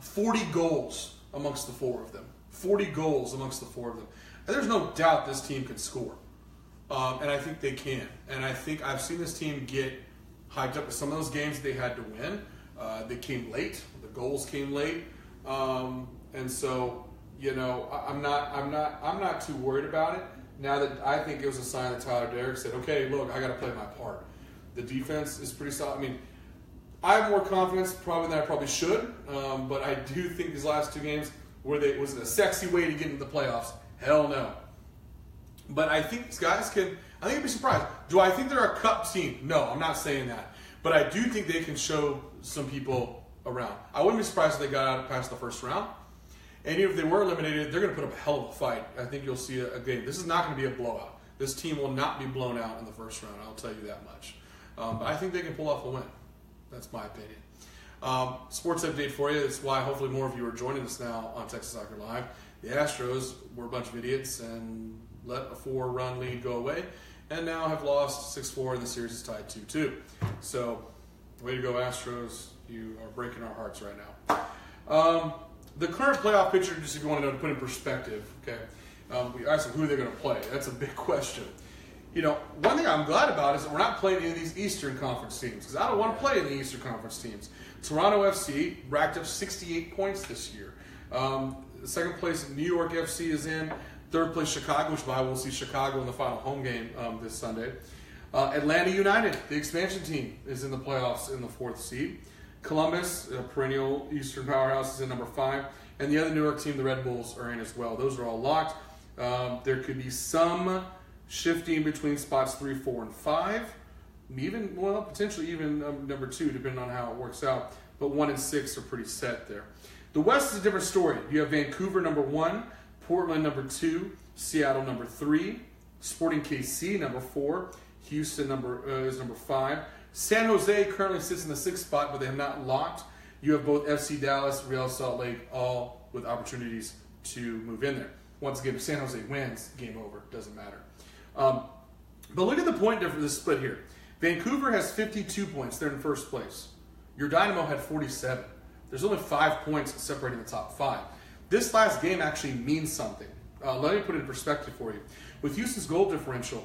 40 goals amongst the four of them. 40 goals amongst the four of them. And there's no doubt this team can score. And I think they can. And I think I've seen this team get hyped up. Some of those games they had to win, they came late. The goals came late. And so, I'm not too worried about it. Now that I think it was a sign that Tyler Derrick said, okay, look, I got to play my part. The defense is pretty solid. I mean, I have more confidence probably than I probably should, but I do think these last two games, was it a sexy way to get into the playoffs? Hell no. But I think these guys I think I'd be surprised. Do I think they're a cup team? No, I'm not saying that. But I do think they can show some people around. I wouldn't be surprised if they got out past the first round. And even if they were eliminated, they're going to put up a hell of a fight. I think you'll see a game. This is not going to be a blowout. This team will not be blown out in the first round, I'll tell you that much. But I think they can pull off a win. That's my opinion. Sports update for you. That's why hopefully more of you are joining us now on Texas Soccer Live. The Astros were a bunch of idiots and let a 4-run lead go away, and now have lost 6-4, and the series is tied 2-2. So, way to go, Astros. You are breaking our hearts right now. The current playoff picture, just if you want to know, to put in perspective, okay, we asked them who they're going to play. That's a big question. One thing I'm glad about is that we're not playing any of these Eastern Conference teams, because I don't want to play in the Eastern Conference teams. Toronto FC racked up 68 points this year. Second place, New York FC is in. Third place, Chicago, which by we'll see Chicago in the final home game this Sunday. Atlanta United, the expansion team, is in the playoffs in the 4th seed. Columbus, a perennial Eastern powerhouse, is in number 5. And the other New York team, the Red Bulls, are in as well. Those are all locked. There could be some shifting between spots 3, 4, and 5. Even, well, potentially even number 2, depending on how it works out. But 1 and 6 are pretty set there. The West is a different story. You have Vancouver number 1, Portland number 2, Seattle number 3, Sporting KC number 4, Houston is number 5. San Jose currently sits in the 6th spot, but they have not locked. You have both FC Dallas, Real Salt Lake, all with opportunities to move in there. Once again, if San Jose wins, game over. Doesn't matter. But look at the point difference, this split here. Vancouver has 52 points. They're in first place. Your Dynamo had 47. There's only 5 points separating the top 5. This last game actually means something. Let me put it in perspective for you. With Houston's goal differential,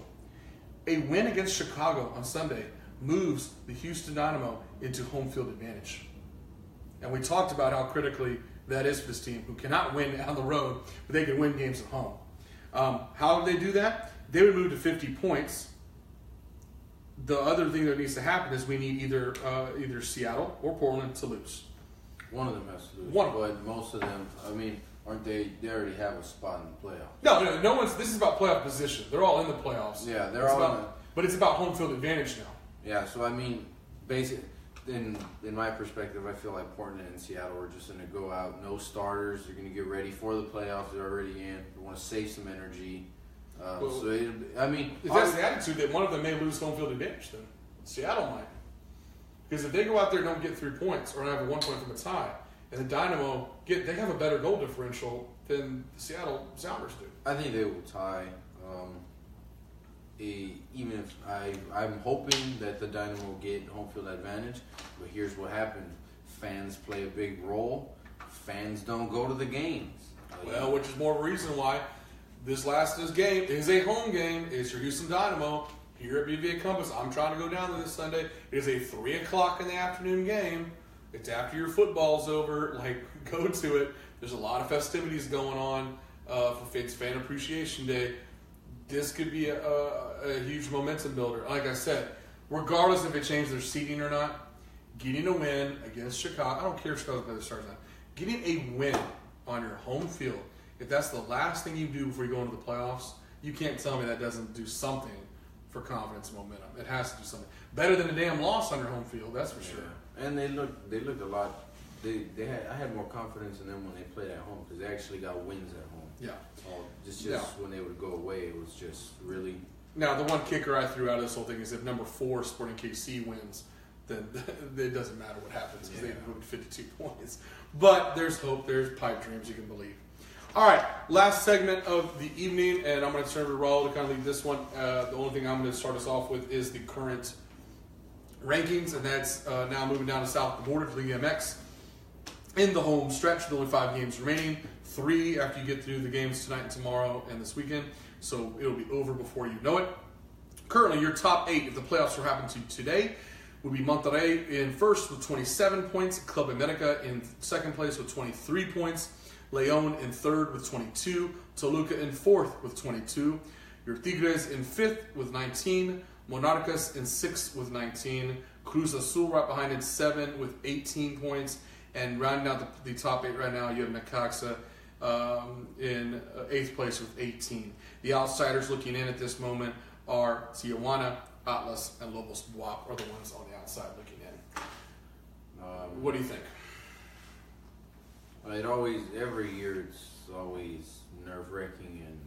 a win against Chicago on Sunday moves the Houston Dynamo into home field advantage. And we talked about how critically that is for this team, who cannot win on the road, but they can win games at home. How do they do that? They would move to 50 points. The other thing that needs to happen is we need either Seattle or Portland to lose. One of them has to lose. One of them. But most of them, I mean, aren't they? They already have a spot in the playoffs. No one's. This is about playoff position. They're all in the playoffs. Yeah, they're It's all. about, but it's about home field advantage now. Yeah, so I mean, in my perspective, I feel like Portland and Seattle are just going to go out, no starters. They're going to get ready for the playoffs. They're already in. They want to save some energy. If that's the attitude, that one of them may lose home field advantage, then Seattle might. Because if they go out there and don't get 3 points or have a 1 point from a tie, and the Dynamo they have a better goal differential than the Seattle Sounders do. I think they will tie. Even if I'm hoping that the Dynamo get home field advantage, but here's what happens: fans play a big role. Fans don't go to the games. Well, which is more of a reason why this game is a home game. It's your Houston Dynamo here at BVA Compass. I'm trying to go down there this Sunday. It is a 3 o'clock in the afternoon game. It's after your football's over. Go to it. There's a lot of festivities going on for Fan Appreciation Day. This could be a huge momentum builder. Like I said, regardless if it changed their seeding or not, getting a win against Chicago, I don't care if Chicago's play the Stars now, getting a win on your home field, if that's the last thing you do before you go into the playoffs, you can't tell me that doesn't do something for confidence and momentum. It has to do something. Better than a damn loss on your home field, that's for sure. And they looked a lot. I had more confidence in them when they played at home because they actually got wins at home. Yeah. Just when they would go away, it was just really. Now, the one kicker I threw out of this whole thing is if number 4 Sporting KC wins, then it doesn't matter what happens because they moved 52 points. But there's hope. There's pipe dreams. You can believe. All right, last segment of the evening, and I'm going to turn to Raul to kind of lead this one. The only thing I'm going to start us off with is the current rankings, and that's now moving down to south of the border for the MX. In the home stretch, with only 5 games remaining, 3 after you get through the games tonight and tomorrow and this weekend. So it'll be over before you know it. Currently, your top 8, if the playoffs were happening to today, would be Monterrey in first with 27 points, Club America in second place with 23 points, Leon in third with 22, Toluca in fourth with 22, your Tigres in fifth with 19, Monarcas in sixth with 19, Cruz Azul right behind in 7 with 18 points, and rounding out the top 8 right now, you have Necaxa in 8th place with 18. The outsiders looking in at this moment are Tijuana, Atlas, and Lobos Buap are the ones on the outside looking in. What do you think? Every year it's always nerve-wracking and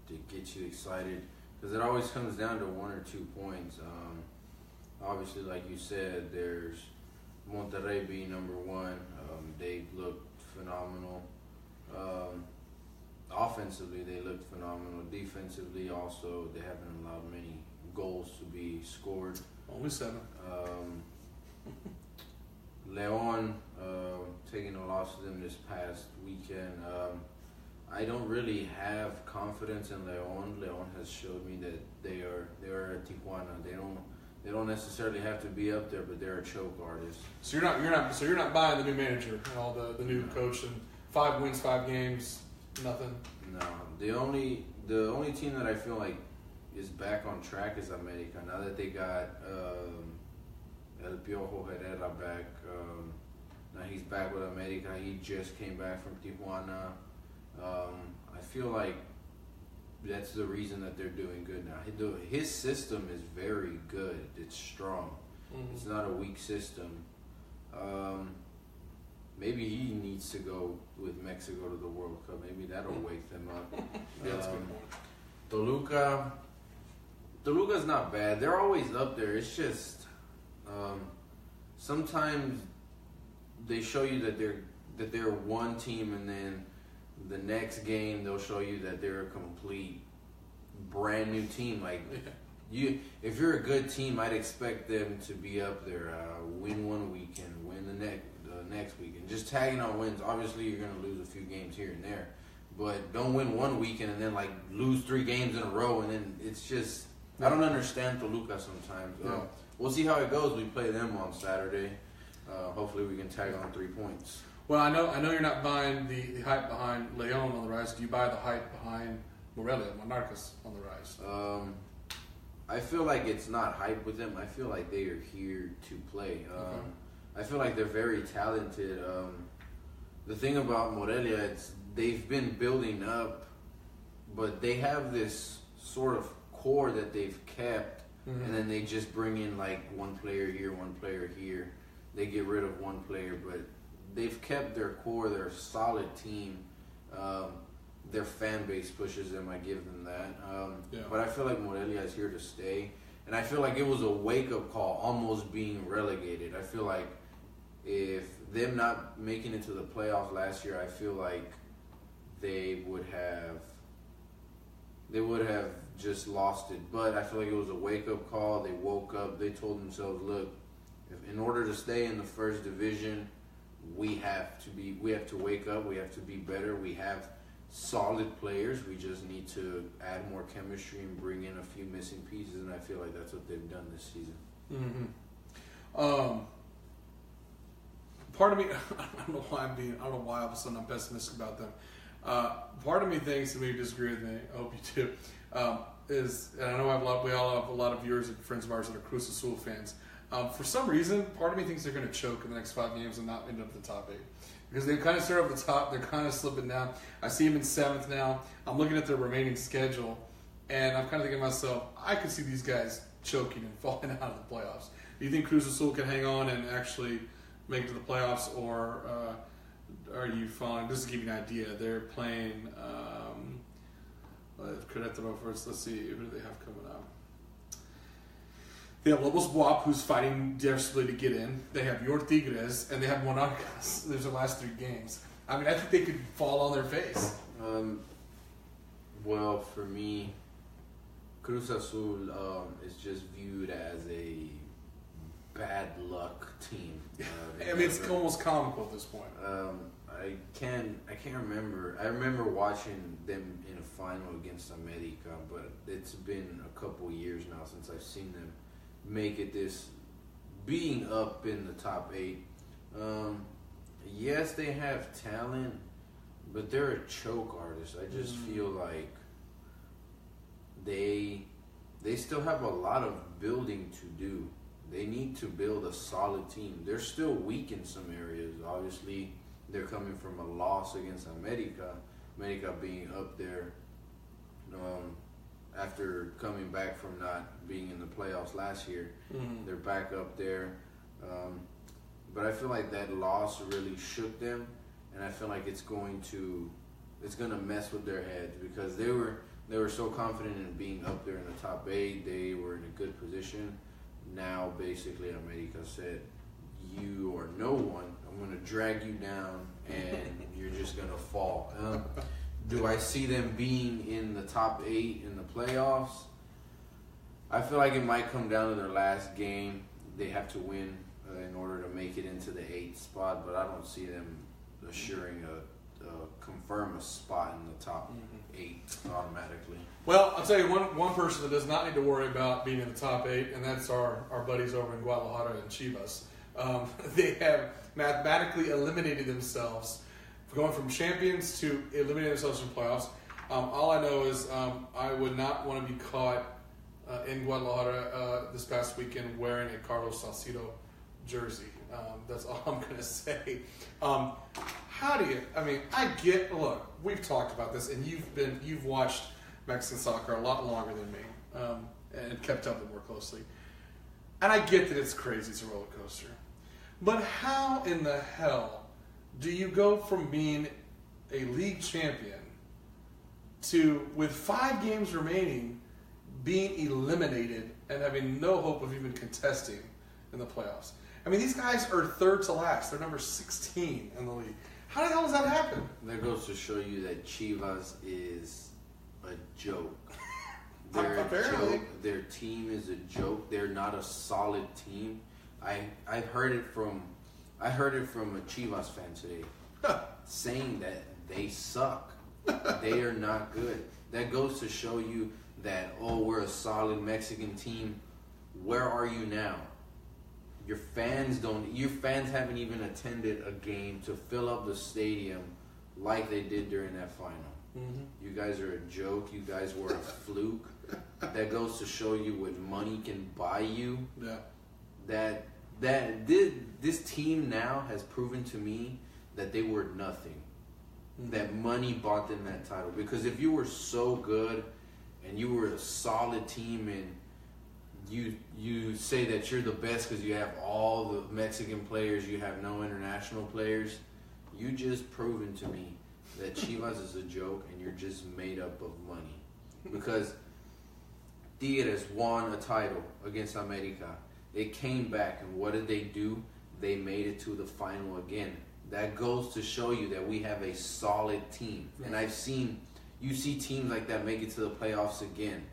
to get you excited because it always comes down to 1 or 2 points. Obviously, like you said, there's Monterrey being number 1. They looked phenomenal. Offensively, they looked phenomenal. Defensively, also, they haven't allowed many goals to be scored. Only 7. Leon taking a loss to them this past weekend. I don't really have confidence in Leon. Leon has showed me that they are at Tijuana. They don't necessarily have to be up there, but they're a choke artist. So you're not buying the new manager and all the new coach and 5 wins, 5 games, nothing. No, the only team that I feel like is back on track is America. Now that they got El Piojo Herrera back, now he's back with America. He just came back from Tijuana. I feel like that's the reason that they're doing good now. His system is very good. It's strong. It's not a weak system. Maybe he needs to go with Mexico to the World Cup. Maybe that'll wake them up. Yeah, that's a good point. Toluca's not bad. They're always up there. It's just sometimes they show you that they're one team, and then the next game they'll show you that they're a complete brand new team. Like if you're a good team, I'd expect them to be up there, win one weekend, win the next weekend, just tagging on wins. Obviously, you're gonna lose a few games here and there, but don't win one weekend and then like lose 3 games in a row, and then it's just I don't understand Toluca sometimes. Yeah. We'll see how it goes. We play them on Saturday. Hopefully, we can tag on 3 points. Well, I know you're not buying the hype behind Leon on the rise. Do you buy the hype behind Morelia, Monarcas on the rise? I feel like it's not hype with them. I feel like they are here to play. I feel like they're very talented. The thing about Morelia, it's they've been building up, but they have this sort of core that they've kept, and then they just bring in like one player here, one player here. They get rid of one player, but they've kept their core. They're a solid team. Their fan base pushes them. I give them that. But I feel like Morelia is here to stay, and I feel like it was a wake-up call, almost being relegated. I feel like if them not making it to the playoffs last year, I feel like they would have just lost it. But I feel like it was a wake-up call. They woke up. They told themselves, look, in order to stay in the first division, we have to wake up. We have to be better. We have solid players. We just need to add more chemistry and bring in a few missing pieces. And I feel like that's what they've done this season. Part of me, I don't know why all of a sudden I'm pessimistic about them. Part of me thinks, and maybe you disagree with me, I hope you do, is, and I know we all have a lot of viewers and friends of ours that are Cruz Azul fans. For some reason, part of me thinks they're going to choke in the next 5 games and not end up at the top 8. Because they kind of start off the top, they're kind of slipping down. I see them in 7th now. I'm looking at their remaining schedule, and I'm kind of thinking to myself, I could see these guys choking and falling out of the playoffs. Do you think Cruz Azul can hang on and actually make it to the playoffs, or are you falling? Just to give you an idea, they're playing Querétaro first. Let's see, who do they have coming up? They have Lobos Buap, who's fighting desperately to get in. They have Your Tigres, and they have Monarcas. There's their last 3 games. I mean, I think they could fall on their face. Well, for me, Cruz Azul is just viewed as a bad luck team. I mean, it's almost comical at this point. I can't remember. I remember watching them in a final against America, but it's been a couple years now since I've seen them make it being up in the top 8. Yes, they have talent, but they're a choke artist. I just feel like they still have a lot of building to do. They need to build a solid team. They're still weak in some areas. Obviously, they're coming from a loss against America being up there after coming back from not being in the playoffs last year. They're back up there. But I feel like that loss really shook them, and I feel like it's going to mess with their heads, because they were so confident in being up there in the top 8. They were in a good position. Now, basically, America said, you are no one. I'm going to drag you down, and you're just going to fall. Do I see them being in the top 8 in the playoffs? I feel like it might come down to their last game. They have to win in order to make it into the 8th spot, but I don't see them assuring confirm a spot in the top 8 automatically. Well, I'll tell you one person that does not need to worry about being in the top 8, and that's our buddies over in Guadalajara and Chivas. They have mathematically eliminated themselves, going from champions to eliminating themselves from playoffs. All I know is I would not want to be caught in Guadalajara this past weekend wearing a Carlos Salcido jersey. That's all I'm going to say. Look, we've talked about this, and you've watched Mexican soccer a lot longer than me, and kept up with it more closely. And I get that it's crazy, it's a roller coaster. But how in the hell do you go from being a league champion to, with 5 games remaining, being eliminated and having no hope of even contesting in the playoffs? I mean, these guys are third to last. They're number 16 in the league. How the hell does that happen? That goes to show you that Chivas is a joke. They're a Apparently. joke. Their team is a joke. They're not a solid team. I heard it from a Chivas fan today saying that they suck. They are not good. That goes to show you that, oh, we're a solid Mexican team. Where are you now? Your fans haven't even attended a game to fill up the stadium like they did during that final. Mm-hmm. You guys are a joke. You guys were a fluke. That goes to show you what money can buy you. Yeah. This team now has proven to me that they were nothing. Mm-hmm. That money bought them that title. Because if you were so good and you were a solid team and you say that you're the best because you have all the Mexican players, you have no international players, you just proven to me that Chivas is a joke and you're just made up of money. Because Tigres won a title against America. They came back, and what did they do? They made it to the final again. That goes to show you that we have a solid team. And you see teams like that make it to the playoffs again.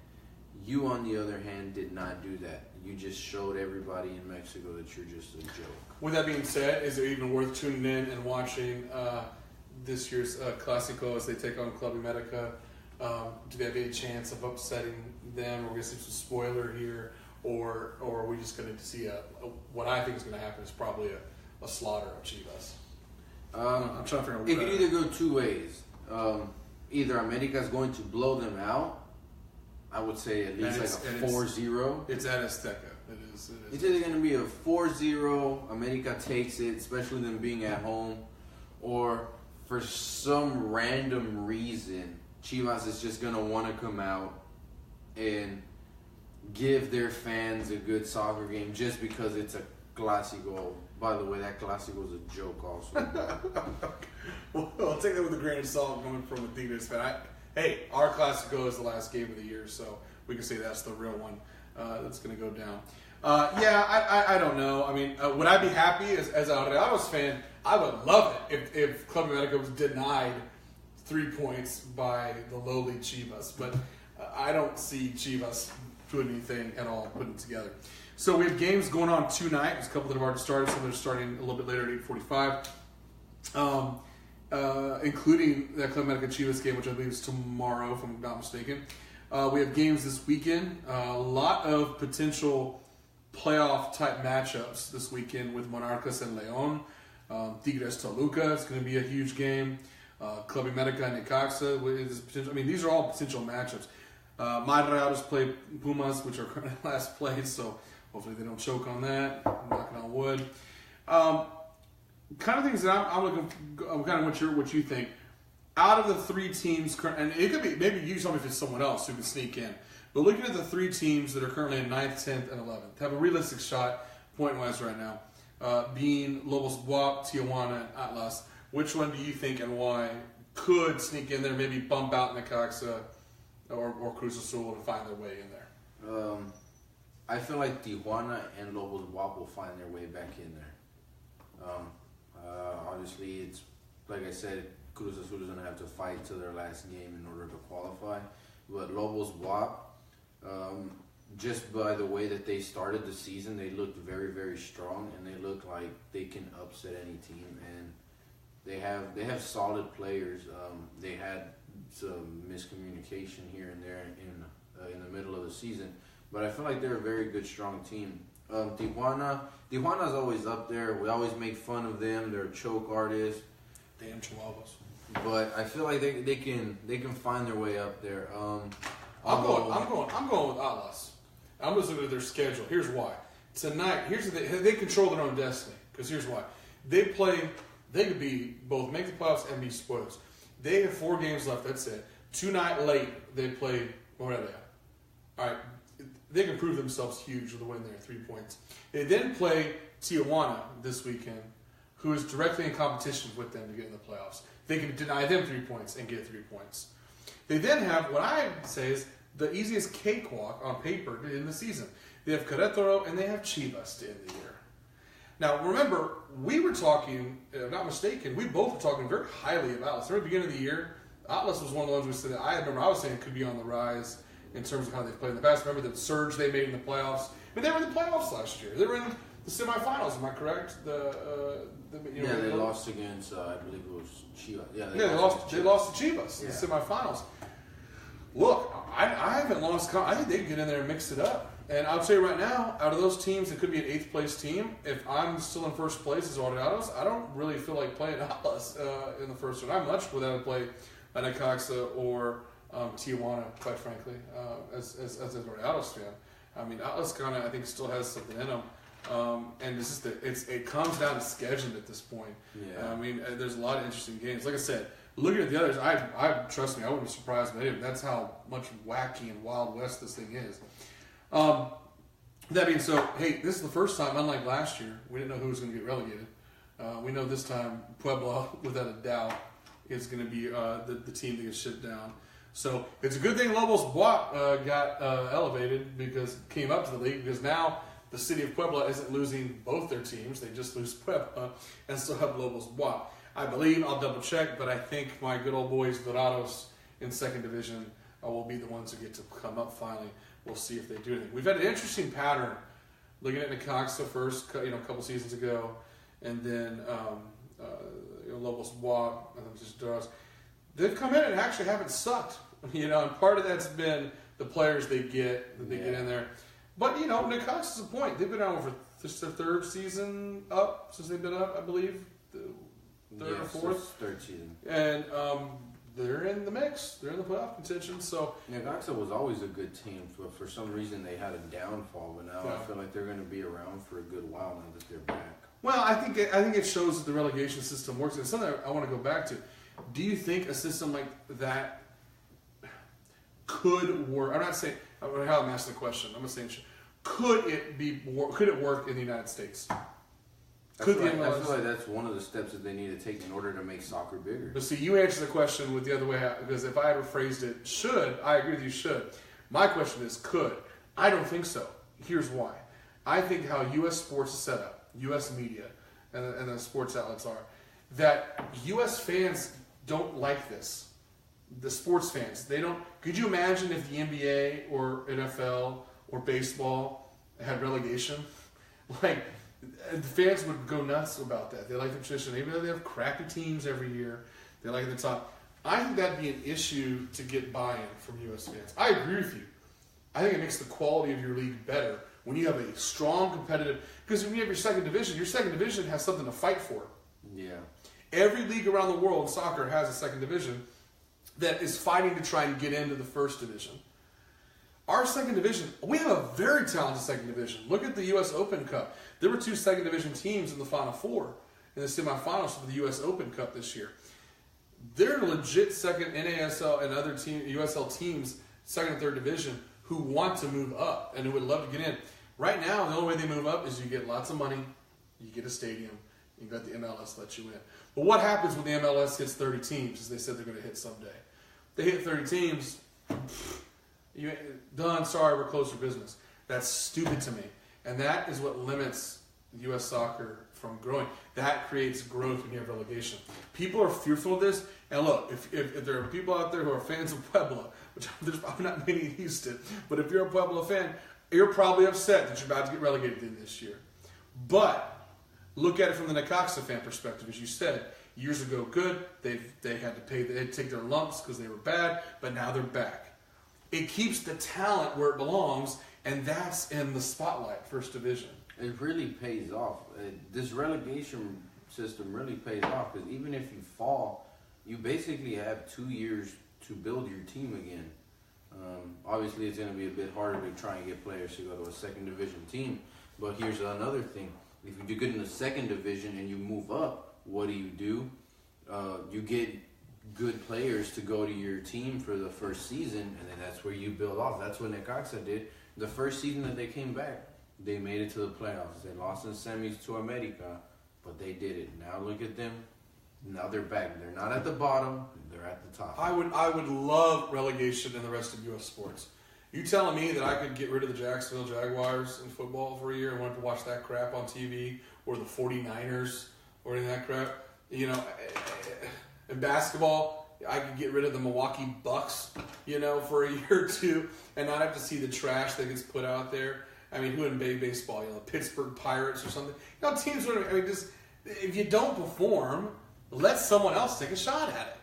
You, on the other hand, did not do that. You just showed everybody in Mexico that you're just a joke. With that being said, is it even worth tuning in and watching this year's Clásico as they take on Club America? Do they have any chance of upsetting them? We're going to see some spoiler here, or are we just going to see what I think is going to happen is probably a slaughter of Chivas? I'm trying to figure out. It could either go two ways. Either America is going to blow them out. I would say at least like a 4-0. It's at Azteca. It is. It's either going to be a 4-0, America takes it, especially them being at home, or for some random reason, Chivas is just going to want to come out and give their fans a good soccer game just because it's a Clásico. By the way, that Clásico is a joke also. Well, I'll take that with a grain of salt coming from a Tigres fan. Hey, our Clásico is the last game of the year, so we can say that's the real one that's going to go down. I don't know. I mean, would I be happy as a Rayados fan? I would love it if Club America was denied 3 points by the lowly Chivas, but I don't see Chivas doing anything at all putting it together. So we have games going on tonight. There's a couple that have already started. Some that are starting a little bit later at 8:45. Including that Club America Chivas game, which I believe is tomorrow, if I'm not mistaken. We have games this weekend. A lot of potential playoff-type matchups this weekend with Monarcas and León. Tigres Toluca is going to be a huge game. Club America and Necaxa is potential. I mean, these are all potential matchups. My Rayados play Pumas, which are currently last place, so hopefully they don't choke on that. I'm knocking on wood. Kind of things that I'm looking. Kind of what you think. Out of the 3 teams, and it could be maybe you tell me if it's someone else who can sneak in. But looking at the 3 teams that are currently in 9th, 10th, and 11th, have a realistic shot point-wise right now, being Lobos WAP, Tijuana, and Atlas. Which one do you think and why could sneak in there? Maybe bump out Necaxa or Cruz Azul and find their way in there. I feel like Tijuana and Lobos WAP will find their way back in there. Obviously, it's like I said, Cruz Azul is going to have to fight to their last game in order to qualify. But Lobos WAP, just by the way that they started the season, they looked very, very strong, and they look like they can upset any team. And they have solid players. They had some miscommunication here and there in the middle of the season, but I feel like they're a very good, strong team. Tijuana's always up there. We always make fun of them. They're choke artists. Damn Chihuahuas. But I feel like they can find their way up there. I'm going with Atlas. I'm just looking at their schedule. Here's why. Tonight, they control their own destiny. Because here's why. They could be both make the playoffs and be spoilers. They have 4 games left. That's it. Tonight late, they play, where are they at? All right, they can prove themselves huge with a win there, 3 points. They then play Tijuana this weekend, who is directly in competition with them to get in the playoffs. They can deny them 3 points and get 3 points. They then have what I say is the easiest cakewalk on paper in the season. They have Querétaro and they have Chivas to end the year. Now, remember, we were talking, if I'm not mistaken, we both were talking very highly of Atlas. At the beginning of the year, Atlas was one of the ones we said that I was saying could be on the rise in terms of how they've played in the past. Remember the surge they made in the playoffs? I mean, they were in the playoffs last year. They were in the semifinals, am I correct? They lost against, I believe it was Chivas. They lost to Chivas in the semifinals. Look, I haven't lost. I think they can get in there and mix it up. And I'll tell you right now, out of those teams, it could be an 8th place team. If I'm still in first place as Ordenados, I don't really feel like playing Atlas in the first round. I'm much rather play Necaxa or Tijuana, quite frankly, as an Ordenados fan. I mean, Atlas kind of, I think, still has something in them. And it's just it comes down to scheduling at this point. Yeah. I mean, there's a lot of interesting games. Like I said, looking at the others, I trust me, I wouldn't be surprised by it. That's how much wacky and Wild West this thing is. That being so, hey, this is the first time, unlike last year, we didn't know who was going to get relegated. We know this time Puebla, without a doubt, is going to be the team that gets shipped down. So it's a good thing Lobos Buap got elevated because came up to the league, because now the city of Puebla isn't losing both their teams. They just lose Puebla and still have Lobos Buap. I believe, I'll double check, but I think my good old boys Dorados in 2nd division will be the ones who get to come up finally. We'll see if they do anything. We've had an interesting pattern looking at Necaxa first, a couple seasons ago, and then Lobos Buap, and just Dorados. They've come in and actually haven't sucked, and part of that's been the players they get in there. But Necaxa's a point. They've been out for this their 3rd season up since they've been up, I believe, the 3rd or 4th. 3rd season, and they're in the mix. They're in the playoff contention. So Necaxa was always a good team, but for some reason they had a downfall. But now I feel like they're going to be around for a good while now that they're back. Well, I think it shows that the relegation system works. And something I want to go back to. Do you think a system like that could work? I'm not saying how I'm asking the question. I'm not saying could it work in the United States? I feel like that's one of the steps that they need to take in order to make soccer bigger. But see, you answer the question with the other way out, because if I had rephrased it, should, I agree with you, should. My question is, could. I don't think so. Here's why. I think how U.S. sports is set up, U.S. media, and the sports outlets are, that U.S. fans don't like this. The sports fans, they don't. Could you imagine if the NBA or NFL or baseball had relegation? The fans would go nuts about that. They like the tradition. Even though they have crappy teams every year, they like the top. I think that'd be an issue to get buy-in from U.S. fans. I agree with you. I think it makes the quality of your league better when you have a strong competitive. Because when you have your second division has something to fight for. Yeah. Every league around the world in soccer has a second division that is fighting to try and get into the first division. Our second division, we have a very talented second division. Look at the U.S. Open Cup. There were 2 second division teams in the Final Four in the semifinals for the U.S. Open Cup this year. They're legit second NASL and other USL teams, second and third division, who want to move up and who would love to get in. Right now, the only way they move up is you get lots of money, you get a stadium, you got the MLS let you in. But what happens when the MLS hits 30 teams, as they said they're going to hit someday? They hit 30 teams, done, sorry, we're closed for business. That's stupid to me. And that is what limits U.S. soccer from growing. That creates growth when you have relegation. People are fearful of this. And look, if there are people out there who are fans of Puebla, which there's probably not many in Houston, but if you're a Puebla fan, you're probably upset that you're about to get relegated in this year. But look at it from the Necaxa fan perspective. As you said, years ago, good. They had to pay. They had to take their lumps because they were bad, but now they're back. It keeps the talent where it belongs, and that's in the spotlight, first division. It really pays off. This relegation system really pays off because even if you fall, you basically have 2 years to build your team again. Obviously, it's going to be a bit harder to try and get players to go to a second division team. But here's another thing. If you do good in the second division and you move up, what do? You get good players to go to your team for the first season, and then that's where you build off. That's what Necaxa did. The first season that they came back, they made it to the playoffs. They lost in semis to America, but they did it. Now look at them. Now they're back. They're not at the bottom. They're at the top. I would love relegation in the rest of U.S. sports. You telling me that I could get rid of the Jacksonville Jaguars in football for a year and want to watch that crap on TV, or the 49ers or any of that crap? You know, in basketball, I could get rid of the Milwaukee Bucks, you know, for a year or two and not have to see the trash that gets put out there. I mean, who in baseball? You know, the Pittsburgh Pirates or something. You know, teams. I mean, just if you don't perform, let someone else take a shot at it.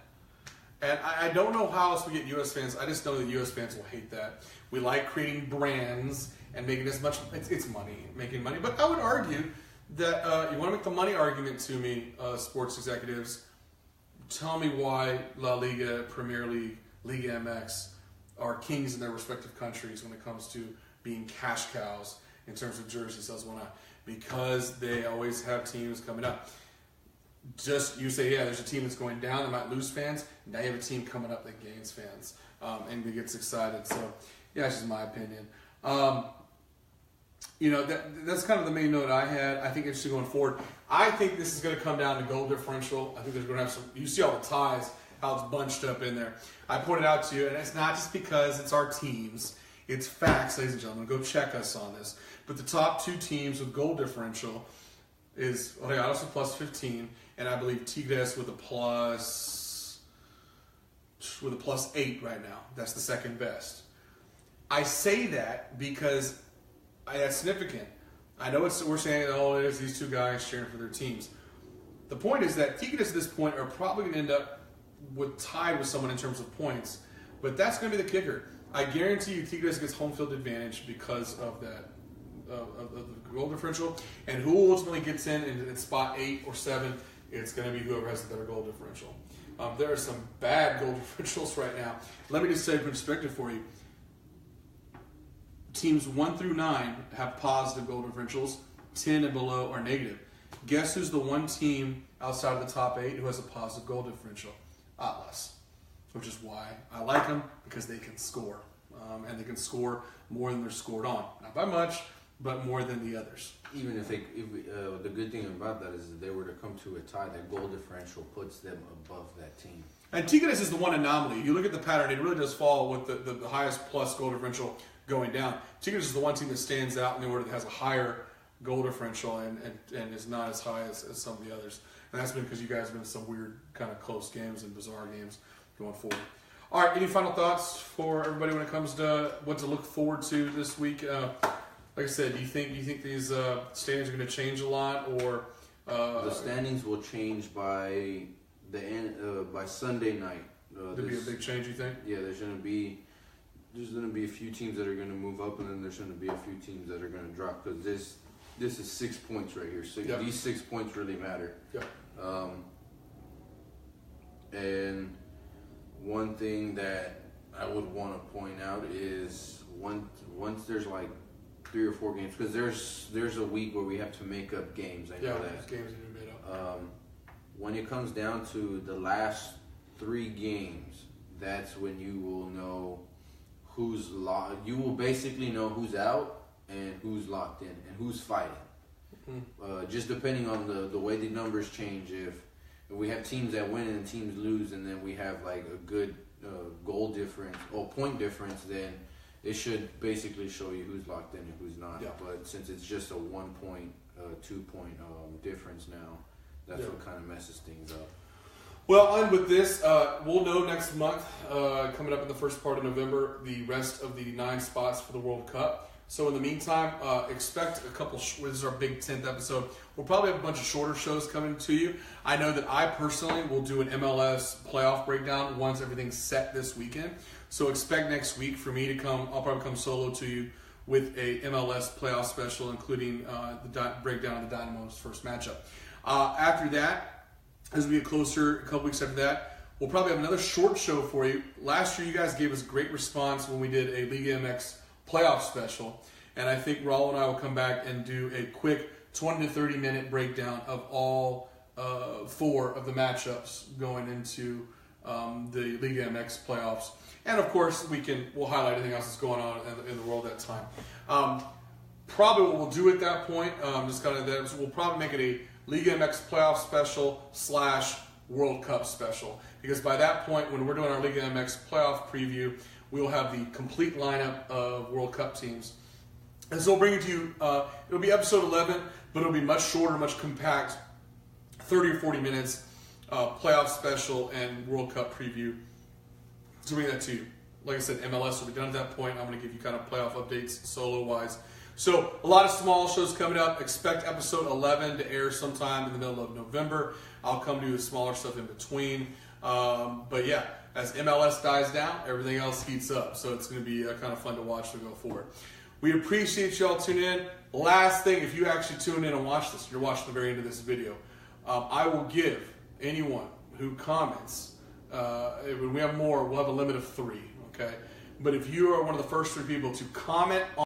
And I don't know how else we get U.S. fans. I just know that U.S. fans will hate that. We like creating brands and making as much. It's money, making money. But I would argue that you want to make the money argument to me, sports executives. Tell me why La Liga, Premier League, Liga MX are kings in their respective countries when it comes to being cash cows in terms of jersey sales and whatnot. Because they always have teams coming up. Just you say, yeah, there's a team that's going down that might lose fans. Now you have a team coming up that gains fans and that gets excited. So, yeah, that's just my opinion. You know, that's kind of the main note I had. I think interesting going forward. I think this is going to come down to goal differential. I think there's going to have some. You see all the ties, how it's bunched up in there. I pointed out to you, and it's not just because it's our teams. It's facts, ladies and gentlemen. Go check us on this. But the top two teams with goal differential is Rayados with plus 15, and I believe Tigres with a plus 8 right now. That's the second best. I say that because that's significant. I know we're saying, oh, there's these two guys cheering for their teams. The point is that Tigres at this point are probably going to end up tied with someone in terms of points, but that's going to be the kicker. I guarantee you Tigres gets home field advantage because of that. Of the goal differential, and who ultimately gets in spot 8 or 7, it's going to be whoever has the better goal differential. There are some bad goal differentials right now. Let me just say perspective for you. Teams 1 through 9 have positive goal differentials. 10 and below are negative. Guess who's the one team outside of the top 8 who has a positive goal differential? Atlas, which is why I like them, because they can score. And they can score more than they're scored on. Not by much, but more than the others. Even if the good thing about that is if they were to come to a tie, that goal differential puts them above that team. And Tigres is the one anomaly. You look at the pattern; it really does fall with the highest plus goal differential going down. Tigres is the one team that stands out in the order that has a higher goal differential and is not as high as some of the others. And that's been because you guys have been in some weird kind of close games and bizarre games going forward. All right, any final thoughts for everybody when it comes to what to look forward to this week? Like I said, do you think these standings are going to change a lot, or the standings will change by the end by Sunday night? There'll be a big change, you think? Yeah, there's going to be a few teams that are going to move up, and then there's going to be a few teams that are going to drop, because this is 6 points right here. So yep. These 6 points really matter. Yep. And one thing that I would want to point out is once there's like 3 or 4 games, because there's a week where we have to make up games. I know that. Games need to be made up. When it comes down to the last 3 games, that's when you will know who's locked. You will basically know who's out and who's locked in and who's fighting. Mm-hmm. Just depending on the way the numbers change. If we have teams that win and teams lose, and then we have like a good goal difference or point difference, then it should basically show you who's locked in and who's not. Yeah. But since it's just a 1 point, 2 point difference now, that's what kind of messes things up. Well, on with this, we'll know next month, coming up in the first part of November, the rest of the 9 spots for the World Cup. So in the meantime, expect a couple. This is our big 10th episode. We'll probably have a bunch of shorter shows coming to you. I know that I personally will do an MLS playoff breakdown once everything's set this weekend. So expect next week for me to come. I'll probably come solo to you with a MLS playoff special, including the breakdown of the Dynamo's first matchup. After that, as we get closer, a couple weeks after that, we'll probably have another short show for you. Last year, you guys gave us great response when we did a Liga MX playoff special, and I think Raul and I will come back and do a quick 20 to 30 minute breakdown of all 4 of the matchups going into the Liga MX playoffs. And of course, we'll highlight anything else that's going on in the world at that time. Probably what we'll do at that point, we'll probably make it a Liga MX playoff special / World Cup special. Because by that point, when we're doing our Liga MX playoff preview, we'll have the complete lineup of World Cup teams. And so we'll bring it to you, it'll be episode 11, but it'll be much shorter, much compact, 30 or 40 minutes, playoff special and World Cup preview. To bring that to you. Like I said, MLS will be done at that point. I'm going to give you kind of playoff updates solo-wise. So a lot of small shows coming up. Expect episode 11 to air sometime in the middle of November. I'll come to you with smaller stuff in between. But yeah, as MLS dies down, everything else heats up. So it's going to be kind of fun to watch to go forward. We appreciate y'all tuning in. Last thing, if you actually tune in and watch this, you're watching the very end of this video, I will give anyone who comments, when we have more, we'll have a limit of 3, okay? But if you are one of the first 3 people to comment on